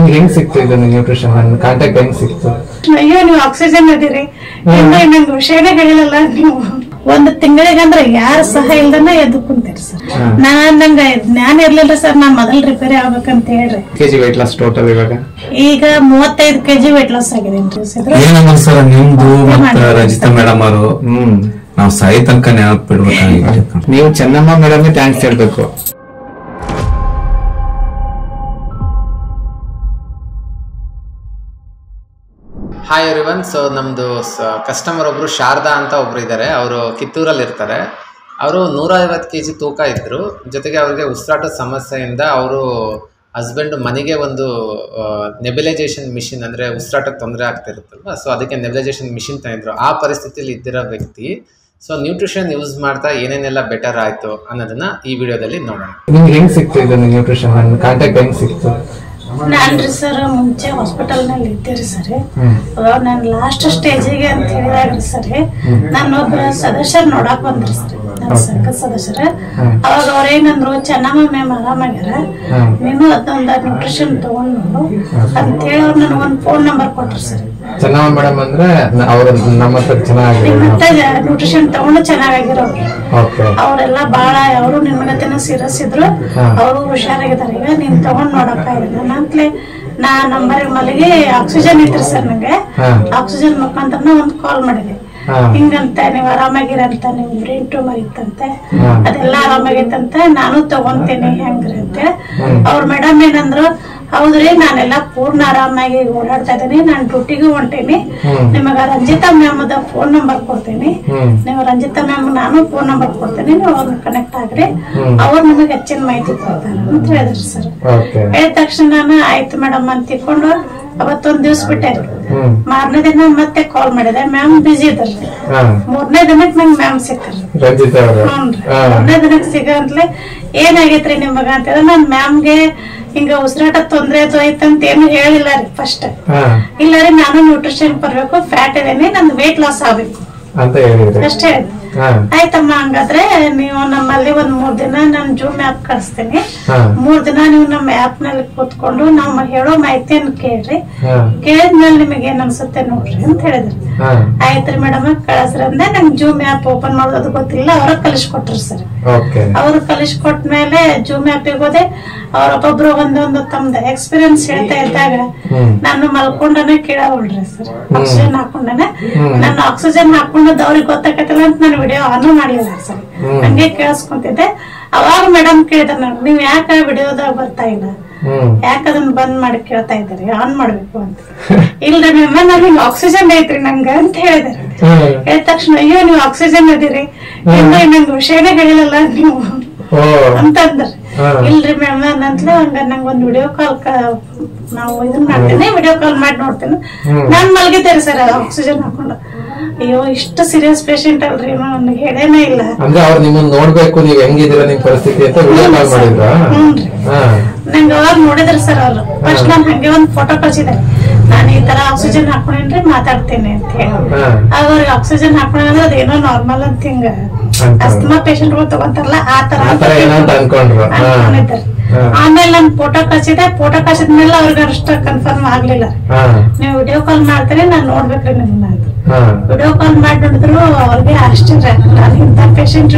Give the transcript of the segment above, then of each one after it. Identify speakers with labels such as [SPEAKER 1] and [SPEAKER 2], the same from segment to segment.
[SPEAKER 1] ನಿಮ್ಗೆ ಹೆಂಗ್ ಸಿಕ್ತು ಇದು ನ್ಯೂಟ್ರಿಷನ್ ಕಾಂಟ್ಯಾಕ್ಟ್ ಹೆಂಗ್ ಸಿಕ್ತು?
[SPEAKER 2] ಅಯ್ಯೋ ನೀವು ಆಕ್ಸಿಜನ್ ಅದಿರಿ ನಂಗೆ ವಿಷಯನೇ ಹೇಳಿಲ್ಲ. ನೀವು ಒಂದು ತಿಂಗಳಿಗಂದ್ರೆ ಯಾರ ಸಹ ಇಲ್ದನ ಎದ್ದು ಕುಂತೀರಿ ಸರ್. ನಂಗೆ ಜ್ಞಾನ ಇರ್ಲಿಲ್ಲ ಸರ್. ನಾನ್ ಮೊದಲ್ ರಿಪೇರಿ ಆಗ್ಬೇಕಂತ ಹೇಳ್ರಿ.
[SPEAKER 1] ಕೆಜಿ ವೇಟ್ ಲಾಸ್ ಟೋಟಲ್
[SPEAKER 2] ಈಗ 35 kg ವೇಟ್ ಲಾಸ್ ಆಗಿದೆ
[SPEAKER 3] ಸರ್. ನಿಮ್ದು ಮತ್ತೆ ರಜಿತಾ ಮೇಡಮ್ ಅವರು ನಾವು ಸಾಯಿ ತನಕ ನೆನಪಿಡ್ಬೇಕಾಗಿತ್ತು.
[SPEAKER 1] ನೀವು ಚೆನ್ನಮ್ಮ ಮೇಡಮ್ ಥ್ಯಾಂಕ್ಸ್ ಹೇಳ್ಬೇಕು.
[SPEAKER 4] Hi everyone. ಸೊ ನಮ್ಮದು ಕಸ್ಟಮರ್ ಒಬ್ಬರು ಶಾರದಾ ಅಂತ ಒಬ್ರು ಇದ್ದಾರೆ. ಅವರು ಕಿತ್ತೂರಲ್ಲಿ ಇರ್ತಾರೆ. ಅವರು 150 kg ತೂಕ ಇದ್ದರು. ಜೊತೆಗೆ ಅವ್ರಿಗೆ ಉಸಿರಾಟದ ಸಮಸ್ಯೆಯಿಂದ ಅವರು ಹಸ್ಬೆಂಡ್ ಮನೆಗೆ ಒಂದು ನೆಬಿಲೈಜೇಷನ್ ಮಿಷಿನ್, ಅಂದರೆ ಉಸಿರಾಟಕ್ಕೆ ತೊಂದರೆ ಆಗ್ತಿರುತ್ತಲ್ವ, ಸೊ ಅದಕ್ಕೆ ನೆಬಿಲೈಜೇಷನ್ ಮಿಷಿನ್ ತಂದಿದ್ರು. ಆ ಪರಿಸ್ಥಿತಿಯಲ್ಲಿ ಇದ್ದಿರೋ ವ್ಯಕ್ತಿ ಸೊ ನ್ಯೂಟ್ರಿಷನ್ ಯೂಸ್ ಮಾಡ್ತಾ ಏನೇನೆಲ್ಲ ಬೆಟರ್ ಆಯಿತು ಅನ್ನೋದನ್ನ ಈ ವಿಡಿಯೋದಲ್ಲಿ ನೋಡೋಣ.
[SPEAKER 1] ನಿಮ್ಗೆ ಹೆಂಗ್ ಸಿಕ್ತು ಇದು ನ್ಯೂಟ್ರಿಷನ್ ಕಾಂಟ್ಯಾಕ್ಟ್ ಹೆಂಗ್ ಸಿಕ್ತು?
[SPEAKER 2] ನಾನ್ರಿ ಸರ್ ಮುಂಚೆ ಹಾಸ್ಪಿಟಲ್ ನಲ್ಲಿ ಇದ್ದೀರಿ ಸರ್. ಅವಾಗ ನಾನು ಲಾಸ್ಟ್ ಸ್ಟೇಜಿಗೆ ಅಂತ ಹೇಳಿದಾಗ್ರಿ ಸರ್, ನಾನೊಬ್ಬರ ಸದಸ್ಯರು ನೋಡಕ್ ಬಂದ್ರಿ ಸರ್, ನನ್ನ ಸಂಘದ ಸದಸ್ಯರ. ಅವಾಗ ಅವ್ರೇನಂದ್ರು, ಚೆನ್ನಮ್ಮ ಮ್ಯಾಮ್ ಆರಾಮಾಗ್ಯಾರ, ನೀನು ಅದೊಂದು ನ್ಯೂಟ್ರಿಷನ್ ತಗೊಂಡು ಅಂತೇಳಿ ಅವ್ರು ನನಗೊಂದು ಫೋನ್ ನಂಬರ್ ಕೊಟ್ರು ಸರ್.
[SPEAKER 1] ಚೆನ್ನಮ್ಮ ಮೇಡಮ್ ಅಂದ್ರೆ ಅವ್ರ ನಮ್ಮ ಹತ್ರ ಚೆನ್ನಾಗಿ
[SPEAKER 2] ನ್ಯೂಟ್ರಿಷನ್ ತಗೊಂಡು ಚೆನ್ನಾಗಿರೋರು. ಅವರೆಲ್ಲ ಬಾಳ ಅವರು ನಿಮ್ಗತೆನ ಸೀರಿಯಸ್ ಇದ್ರು. ಅವರು ಹುಷಾರಾಗಿದ್ದಾರೆ. ಈಗ ನೀನ್ ತಗೊಂಡ್ ನೋಡಕ್ಕ ಅಂತಲೇ ನಾ ನಂಬರ್ ಮಲ್ಲಿಗೆ ಆಕ್ಸಿಜನ್ ಇತ್ರಿ ಸರ್. ನಂಗೆ ಆಕ್ಸಿಜನ್ ಮುಖಾಂತರ ಒಂದ್ ಕಾಲ್ ಮಾಡಿದೆ. ಹಿಂಗಂತ ನೀವ್ ಆರಾಮಾಗಿರಂತ, ನಿಮ್ ಬ್ರೈನ್ ಟ್ಯೂಮರ್ ಇತ್ತಂತೆ, ಅದೆಲ್ಲ ಆರಾಮಾಗಿತ್ತಂತೆ, ನಾನು ತಗೊಂತೇನೆ ಹೆಂಗ್ರಿ ಅಂತ. ಅವ್ರ ಮೇಡಮ್ ಏನಂದ್ರು, ಹೌದ್ರಿ ನಾನೆಲ್ಲ ಪೂರ್ಣ ಆರಾಮಾಗಿ ಓಡಾಡ್ತಾ ಇದ್ದೀನಿ, ನಾನ್ ಡ್ಯೂಟಿಗೂ ಹೊಂಟೇನಿ, ನಿಮಗ ರಂಜಿತಾ ಮ್ಯಾಮ್ ಅದ ಫೋನ್ ನಂಬರ್ ಕೊಡ್ತೇನೆ, ನೀವು ರಂಜಿತಾ ಮ್ಯಾಮ್ ನಾನು ಫೋನ್ ನಂಬರ್ ಕೊಡ್ತೇನೆ, ನೀವು ಅವ್ರನ್ನ ಕನೆಕ್ಟ್ ಆಗ್ರಿ, ಅವ್ರು ನಿಮಗೆ ಹೆಚ್ಚಿನ ಮಾಹಿತಿ ಕೊಡ್ತಾರ ಅಂತ ಹೇಳಿದ್ರಿ ಸರ್. ಹೇಳಿದ ತಕ್ಷಣ ನಾನು ಆಯ್ತು ಮೇಡಮ್ ಅಂತ ತಿಳ್ಕೊಂಡು ಅವತ್ತೊಂದ್ ದಿವ್ಸ ಬಿಟ್ಟೆ. ಮಾರನೇ ದಿನ ಮತ್ತೆ ಕಾಲ್ ಮಾಡಿದೆ, ಮ್ಯಾಮ್ ಬಿಜಿ ಇದ್ರಿ. 3ನೇ ದಿನಕ್ಕೆ ನಂಗೆ ಮ್ಯಾಮ್ ಸಿಕ್ಕರಿ. 3ನೇ ದಿನಕ್ಕೆ ಸಿಗಂತ್ಲೆ ಏನಾಗೈತ್ರಿ ನಿಮಗ ಅಂತ ಹೇಳಿದ್ರೆ, ನಾನ್ ಮ್ಯಾಮ್ಗೆ ಹಿಂಗ ಉಸಿರಾಟ ತೊಂದ್ರೆ ಅದು ಐತಂತ ಏನು ಹೇಳಿಲ್ಲ ರೀ ಫಸ್ಟ್. ಇಲ್ಲ ರೀ ನಾನು ನ್ಯೂಟ್ರಿಷನ್ ಬರ್ಬೇಕು, ಫ್ಯಾಟ್ ಇದೇನಿ, ನಂದು ವೇಟ್ ಲಾಸ್ ಆಗ್ಬೇಕು
[SPEAKER 1] ಅಂತ ಹೇಳಿದ್ರಿ
[SPEAKER 2] ಅಷ್ಟೇ. ಆಯ್ತಮ್ಮ, ಹಂಗಾದ್ರೆ ನೀವು ನಮ್ಮಲ್ಲಿ 3 ದಿನ ನಾನು ಜೂಮ್ ಆ್ಯಪ್ ಕಳಿಸ್ತೇನೆ. 3 ದಿನ ನೀವು ನಮ್ಮ ಆ್ಯಪ್ ನಲ್ಲಿ ಕೂತ್ಕೊಂಡು ನಾವು ಹೇಳೋ ಮಾಹಿತಿಯನ್ನು ಕೇಳ್ರಿ, ಕೇಳಿದ್ಮೇಲೆ ನಿಮಗೆ ಏನ್ ಅನ್ಸುತ್ತೆ ನೋಡ್ರಿ ಅಂತ ಹೇಳಿದ್ರಿ. ಆಯ್ತ್ರಿ ಮೇಡಮ್ ಕಳಿಸ್ರಿ ಅಂದೆ. ನಂಗೆ ಜೂಮ್ ಆ್ಯಪ್ ಓಪನ್ ಮಾಡೋದು ಗೊತ್ತಿಲ್ಲ, ಅವ್ರ ಕಲಿಸ್ಕೊಟ್ರಿ ಸರ್. ಅವ್ರು ಕಲಿಸ್ಕೊಟ್ಮೇಲೆ ಜೂಮ್ ಆ್ಯಪಿಗೆ ಹೋದೆ. ಅವ್ರೊಬ್ಬೊಬ್ರು ಒಂದೊಂದು ತಮ್ದು ಎಕ್ಸ್ಪೀರಿಯನ್ಸ್ ಹೇಳ್ತಾ ಇದ್ದಾಗ ನಾನು ಮಲ್ಕೊಂಡನೆ ಕೇಳೋಳ್ರಿ ಸರ್. ಆಕ್ಸಿಜನ್ ಹಾಕೊಂಡನೆ, ನಾನು ಆಕ್ಸಿಜನ್ ಹಾಕೊಂಡದ್ ಅವ್ರಿಗೆ ಗೊತ್ತಾಗತ್ತಲ್ಲ ಅಂತ ನಾನು ವಿಡಿಯೋ ಆನ್ ಮಾಡಲಿಲ್ಲ ಸರ್, ಹಂಗೆ ಕೇಳಿಸ್ಕೊಂತಿದ್ದೆ. ಅವಾಗ ಮೇಡಮ್ ಕೇಳಿದ, ನೀವ್ ಯಾಕ ವಿಡಿಯೋದಾಗ ಬರ್ತಾ ಇಲ್ಲ, ಯಾಕ ಅದನ್ನ ಬಂದ್ ಮಾಡಿ ಕೇಳ್ತಾ ಇದ್ದಾರೆ, ಆನ್ ಮಾಡ್ಬೇಕು ಅಂತ. ಇಲ್ರಿ ಮ್ಯಾಮ್ ನನಗೆ ಆಕ್ಸಿಜನ್ ಐತ್ರಿ ನಂಗ ಅಂತ ಹೇಳಿದಾರೆ. ಹೇಳಿದ ತಕ್ಷಣ ಅಯ್ಯೋ ನೀವು ಆಕ್ಸಿಜನ್ ಅದಿರಿ ನಂಗೆ ವಿಷಯನೇ ಹೇಳಿಲ್ಲ ನೀವು ಅಂತಂದ್ರಿ. ಇಲ್ರಿ ಮ್ಯಾಮ್ ನಂತಲೇ ಹಂಗ ನಂಗೊಂದ್ ವಿಡಿಯೋ ಕಾಲ್ ನಾವು ಇದನ್ ಮಾಡ್ತೇನೆ, ವಿಡಿಯೋ ಕಾಲ್ ಮಾಡಿ ನೋಡ್ತೇನೆ. ನಾನ್ ಮಲಗಿದ್ದೇರಿ ಸರ್ ಆಕ್ಸಿಜನ್ ಹಾಕೊಂಡು. ಅಯ್ಯೋ ಇಷ್ಟು ಸೀರಿಯಸ್ ಪೇಷಂಟ್ ಅಲ್ರಿ, ನನಗೆ ಹೇಳೇನೇ ಇಲ್ಲ.
[SPEAKER 1] ಅಂದ್ರೆ ಅವ್ರು ನಿಮ್ಮನ್ನ ನೋಡ್ಬೇಕು, ನೀವ್ ಹೆಂಗಿದ್ದೀರಾ ನಿಮ್ ಪರಿಸ್ಥಿತಿ ಅಂತ ವಿಡಿಯೋ ಕಾಲ್ ಮಾಡಿದ್ರ?
[SPEAKER 2] ನಂಗೆ ಅವಾಗ ನೋಡಿದ್ರಿ ಸರ್ ಅವ್ರು. ಫಸ್ಟ್ ನಾನ್ ಹಂಗೆ ಒಂದ್ ಫೋಟೋ ಕಳ್ಸಿದ್ದಾರೆ, ನಾನು ಈ ತರ ಆಕ್ಸಿಜನ್ ಹಾಕೊಂಡ್ರಿ ಮಾತಾಡ್ತೇನೆ ಅಂತ ಹೇಳಿ. ಆಗ ಅವ್ರಿಗೆ ಆಕ್ಸಿಜನ್ ಹಾಕೊಂಡ್ರೆ ಅದೇನೋ ನಾರ್ಮಲ್ ಅಂತ ಹಿಂಗ ಅಸ್ತಮಾ ಪೇಷಂಟ್ ಗಳು ತಗೊಂತಾರಲ್ಲ ಆ ತರ ಅನ್ಕೊಂಡಿದ್ದಾರೆ. ಆಮೇಲೆ ನನ್ ಫೋಟೋ ಕಳ್ಸಿದೆ. ಫೋಟೋ ಕಳ್ಸಿದ್ಮೇಲೆ ಅವ್ರಿಗೆ ಅಷ್ಟ ಕನ್ಫರ್ಮ್ ಆಗ್ಲಿಲ್ಲ. ನೀವು ವಿಡಿಯೋ ಕಾಲ್ ಮಾಡ್ತಾರೆ ನಾನ್ ನೋಡ್ಬೇಕ್ರಿ ನಿಮ್ನ ಅಂತ. ವಿಡಿಯೋ ಕಾಲ್ ಮಾಡಿ ನೋಡಿದ್ರು ಅವ್ರಿಗೆ ಆಶ್ಚರ್ಯ, ನಾನು ಇಂತ ಪೇಷಂಟ್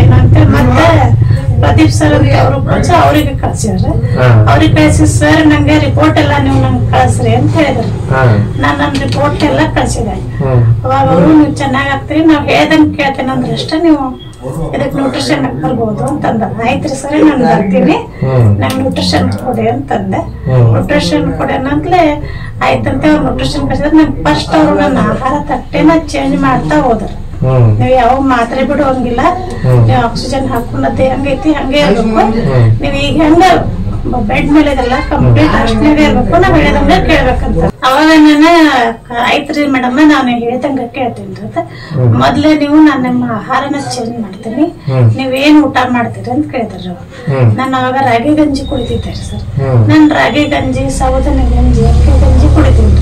[SPEAKER 2] ಏನಂತ. ಮತ್ತೆ ಪ್ರದೀಪ್ ಸರ್ ಅಂತ ಅವರು ಅವ್ರಿಗೆ ಕಳ್ಸಿದ್ರೆ, ಅವ್ರಿಗೆ ಕಳ್ಸಿ ಸರ್ ನಂಗೆ ರಿಪೋರ್ಟ್ ಎಲ್ಲ ನೀವು ನಂಗೆ ಕಳ್ಸ್ರಿ ಅಂತ ಹೇಳಿದ್ರು. ನಾನ್ ನನ್ ರಿಪೋರ್ಟ್ ಎಲ್ಲ ಕಳ್ಸಿದೆ. ಅವಾಗ ಅವರು ನೀವು ಚೆನ್ನಾಗ್ ಆಗ್ತೀರಿ, ನಾವ್ ಹೇಳ್ದಂಗ್ ಕೇಳ್ತೇನೆ ಅಂದ್ರೆ ಅಷ್ಟೇ ನೀವು ಇದಕ್ ನ್ಯೂಟ್ರಿಷನ್ ಬರ್ಬೋದು ಅಂತಂದ. ಆಯ್ತ್ರಿ ಸರಿ ನಾನು ಬರ್ತೀನಿ, ನಂಗೆ ನ್ಯೂಟ್ರಿಷನ್ ಕೊಡಿ ಅಂತಂದೆ. ನ್ಯೂಟ್ರಿಷನ್ ಕೊಡಿ ಅನ್ನಂತಲೇ ಆಯ್ತಂತೆ ಅವ್ರು ನ್ಯೂಟ್ರಿಷನ್ ಕಳ್ಸಿದ್ರೆ. ನಂಗೆ ಫಸ್ಟ್ ಅವ್ರು ನನ್ನ ಆಹಾರ ತಟ್ಟೆನ ಚೇಂಜ್ ಮಾಡ್ತಾ ಹೋದ್ರು. ನೀವ್ ಯಾವ ಮಾತ್ರೆ ಬಿಡುವಂಗಿಲ್ಲ, ನೀವ್ ಆಕ್ಸಿಜನ್ ಹಾಕೊಂಡದ್ದೇ ಹಂಗೈತಿ ಹಂಗೆ ಇರ್ಬೇಕು, ನೀವ್ ಈಗ ಹೆಂಗ ಬೆಡ್ ಮೇಲೆ ಇದೆಲ್ಲ ಕಂಪ್ಲೀಟ್ ಅಷ್ಟೇ ಇರ್ಬೇಕು, ನಾವ್ ಹೇಳಿದಂಗ ಕೇಳ್ಬೇಕಂತ. ಅವಾಗ ನಾನು ಆಯ್ತ್ರಿ ಮೇಡಮ್ ನಾನು ಹೇಳಿದಂಗ ಕೇಳ್ತೀನಿ ಅಂತ. ಮೊದ್ಲೇ ನೀವು ನಾನು ನಿಮ್ಮ ಆಹಾರನ ಚೇಂಜ್ ಮಾಡ್ತೀನಿ, ನೀವೇನ್ ಊಟ ಮಾಡ್ತೀರಿ ಅಂತ ಕೇಳಿದ್ರಿ. ನಾನು ಅವಾಗ ರಾಗಿ ಗಂಜಿ ಕುಡಿತಿದ್ದೆ ಸರ್. ನಾನ್ ರಾಗಿ ಗಂಜಿ, ಸಾಬೂದಾನಿ ಗಂಜಿ, ಅಕ್ಕಿ ಗಂಜಿ ಕುಡಿತೀನಿ.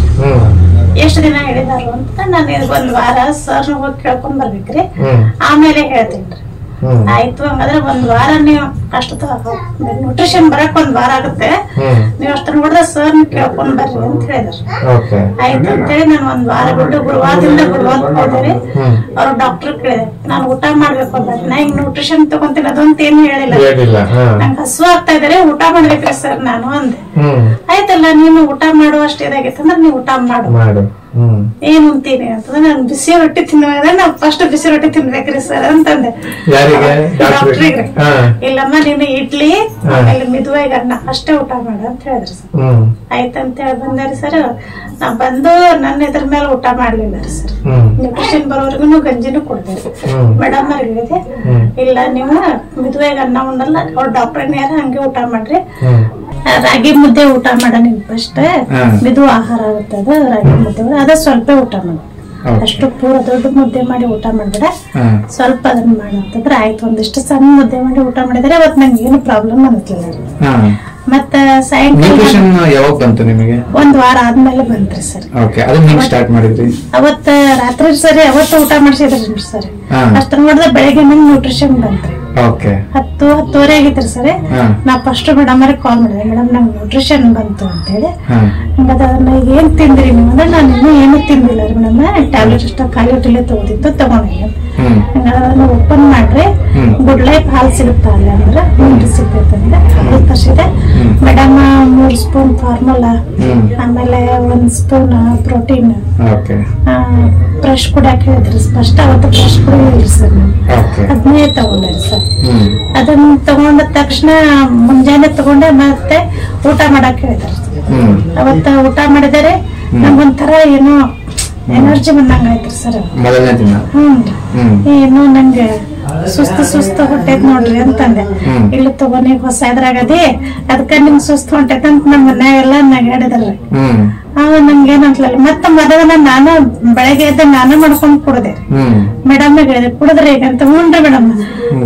[SPEAKER 2] ಎಷ್ಟ್ ದಿನ ಹೇಳಿದಾರು ಅಂತ ನಾನು 1 ವಾರ ಸರ್ ಹೋಗಿ ಕೇಳ್ಕೊಂಡ್ ಬರ್ಬೇಕ್ರಿ, ಆಮೇಲೆ ಹೇಳ್ತೀನಿ. ಆಯ್ತು ಹಂಗಾದ್ರೆ ಒಂದ್ ವಾರ ನೀವು ಅಷ್ಟ ನ್ಯೂಟ್ರಿಷನ್ ಬರಕ್ ಒಂದ್ ವಾರ ಆಗುತ್ತೆ, ನೀವ್ ಅಷ್ಟ ನೋಡಿದ್ರೆ ಸರ್ ಕೇಳ್ಕೊಂಡ್ ಬರ್ರಿ ಅಂತ ಹೇಳಿದ್ರು. ಆಯ್ತು ಅಂತೇಳಿ ನಾನು ಒಂದ್ ವಾರ ಬಿಟ್ಟು ಗುರುವಾರದಿಂದ ಗುರುವಾರ ಹೋದ್ರಿ. ಅವ್ರ ಡಾಕ್ಟರ್ ಕೇಳಿದೆ ನಾನು ಊಟ ಮಾಡ್ಬೇಕು ಅಂತ. ನಾ ಹಿಂಗ್ ನ್ಯೂಟ್ರಿಷನ್ ತಗೊಂತೀನಿ ಅದಂತ ಏನು ಹೇಳಿಲ್ಲ. ನಂಗೆ ಹಸು ಆಗ್ತಾ ಇದಾರೆ, ಊಟ ಮಾಡ್ಬೇಕ್ರಿ ಸರ್ ನಾನು ಅಂದೆ. ಆಯ್ತಲ್ಲ ನೀನು ಊಟ ಮಾಡುವಷ್ಟು ಇದಾಗೈತಂದ್ರೆ ನೀವು ಊಟ ಮಾಡು, ಏನ್ ಉಂತೀನಿ ಅಂತಂದ್ರೆ ನಾನು ಬಿಸಿ ರೊಟ್ಟಿ ತಿನ್ನುವಾಗ ನಾವ್ ಫಸ್ಟ್ ಬಿಸಿ ರೊಟ್ಟಿ ತಿನ್ಬೇಕ್ರಿ ಸರ್ ಅಂತಂದೆ ಡಾಕ್ಟ್ರಿಗೆ. ಇಲ್ಲಮ್ಮ ನೀನು ಇಡ್ಲಿ ಆಮೇಲೆ ಮಿದುವಾಗಿ ಅನ್ನ ಅಷ್ಟೇ ಊಟ ಮಾಡ ಅಂತ ಹೇಳಿದ್ರಿ ಸರ್. ಆಯ್ತಂತ ಹೇಳಿ ಬಂದಾರಿ ಸರ್. ನಾ ಬಂದು ನನ್ನ ಇದ್ರ ಮೇಲೆ ಊಟ ಮಾಡ್ಲಿಲ್ಲ ರೀ ಸರ್. ನ್ಯೂಟ್ರಿಷನ್ ಬರೋವರೆಗೂ ಗಂಜಿನೂ ಕೊಡ್ತೇವೆ. ಮೇಡಮ್ ಅವ್ರಿಗೆ ಹೇಳಿದೆ ಇಲ್ಲ ನೀವು ಮಿದುವಾಗಿ ಅನ್ನ ಉಣ್ಣಲ್ಲ, ಅವ್ರ ಡಾಕ್ಟರ್ ಯಾರ ಹಂಗೆ ಊಟ ಮಾಡ್ರಿ, ರಾಗಿ ಮುದ್ದೆ ಊಟ ಮಾಡ ನಿನ್ ಫಸ್ಟ್ ಮಿದು ಆಹಾರ ಆಗುತ್ತದ. ರಾಗಿ ಮುದ್ದೆ ಅದ ಸ್ವಲ್ಪ ಊಟ ಮಾಡ, ಅಷ್ಟು ಪೂರ ದೊಡ್ಡ ಮುದ್ದೆ ಮಾಡಿ ಊಟ ಮಾಡ್ಬೇಡ, ಸ್ವಲ್ಪ ಅದನ್ನ ಮಾಡಂತಂದ್ರೆ ಆಯ್ತು. ಒಂದಿಷ್ಟು ಸಣ್ಣ ಮುದ್ದೆ ಮಾಡಿ ಊಟ ಮಾಡಿದ್ರೆ ಅವತ್ ನಂಗೆ ಏನು ಪ್ರಾಬ್ಲಮ್ ಅನ್ಸಲಿಲ್ಲ. ಮತ್ತ ಸಾಯಂಕಾಲ
[SPEAKER 3] ಯಾವಾಗ ಬಂತು ನಿಮಗೆ?
[SPEAKER 2] ಒಂದ್ ವಾರ ಆದ್ಮೇಲೆ ಬಂತ್ರಿ ಸರ್. ಅವತ್ತ ರಾತ್ರಿ ಸರಿ ಅವತ್ತು ಊಟ ಮಾಡ್ಸಿದ್ರಿ ಸರ್. ಅಷ್ಟ ನೋಡಿದ್ರೆ ಬೆಳಗ್ಗೆ ನಂಗೆ ನ್ಯೂಟ್ರಿಷನ್ ಬಂತ್ರಿ. 10-10:30 ಆಗಿತ್ರಿ ಸರ್. ನಾ ಫಸ್ಟ್ ಮೇಡಮ್ ಅವ್ರಿಗೆ ಕಾಲ್ ಮಾಡಿದೆ, ಮೇಡಮ್ ನಂಗೆ ನ್ಯೂಟ್ರಿಷನ್ ಬಂತು ಅಂತ ಹೇಳಿ. ಅದನ್ನ ಏನ್ ತಿಂದ್ರಿ ನೀವು ಅಂದ್ರೆ ನಾನು ಇನ್ನೂ ಏನು ತಿಂದಿಲ್ಲ ರೀ ಮೇಡಮ್, ಟ್ಯಾಬ್ಲೆಟ್ ಅಷ್ಟ ಖಾಲಿ ಹೊಟ್ಟೆಲೆ ತಗೋದಿತ್ತು ತಗೊಂಡಿಲ್ಲ. ಅದನ್ನ ಓಪನ್ ಮಾಡ್ರಿ ಗುಡ್ ಲೈಫ್ ಹಾಲು ಸಿಗುತ್ತಾ ಅಲ್ಲ ಅಂದ್ರೆ ಸಿಗ್ತೈತಂದ್ರೆ ಅದು ತರ್ಸಿದೆ. ಮೇಡಮ್ 3 ಸ್ಪೂನ್ ಫಾರ್ಮುಲಾ, ಆಮೇಲೆ 1 ಸ್ಪೂನ್ ಪ್ರೋಟೀನ್, ಬ್ರಷ್ ಕುಡಿಯಾಕ ಹೇಳಿದ್ರಿ ಫಸ್ಟ್. ಅವತ್ತು ಬ್ರಷ್ ಕುಡಿಯಿಲ್ರಿ ಸರ್, ಅದನ್ನೇ ತಗೊಂಡ್ರಿ ಸರ್. ಅದನ್ನ ತಗೊಂಡ ತಕ್ಷಣ ಮುಂಜಾನೆ ತಗೊಂಡೆ ಮತ್ತೆ ಊಟ ಮಾಡಕ್ ಹೇಳಿದಾರೆ. ಅವತ್ತ ಊಟ ಮಾಡಿದರೆ ನಂಗೊಂಥರ ಏನೋ ಎನರ್ಜಿ ಬಂದಂಗ ಆಯ್ತ್ರಿ ಸರ್. ಏನು ನಂಗೆ ಸುಸ್ತು ಹೊಟ್ಟೆದ್ ನೋಡ್ರಿ ಅಂತಂದೆ. ಇಲ್ಲಿ ತಗೊಂಡಿ ಹೊಸ ಇದ್ರಾಗದಿ ಅದಕ್ಕ ನಿಮ್ ಸುಸ್ತು ಹೊಂಟೈತೆ ಅಂತ ನಮ್ಮ ಮನ್ಯಾಗೆಲ್ಲ ನಗಾಡಿದ್ರಿ. ನಂಗೇನಂತಲ್ಲ ಮತ್ತ ಮೊದಲ ನಾನು ಬೆಳಗ್ಗೆ ಎದ್ದ ನಾನು ಮಾಡ್ಕೊಂಡ್ ಕುಡ್ದೆ. ಮೇಡಮ್ ಹೇಳಿದೆ ಕುಡಿದ್ರಿ ಈಗ ಅಂತ. ಹ್ಞೂನ್ರಿ ಮೇಡಮ್.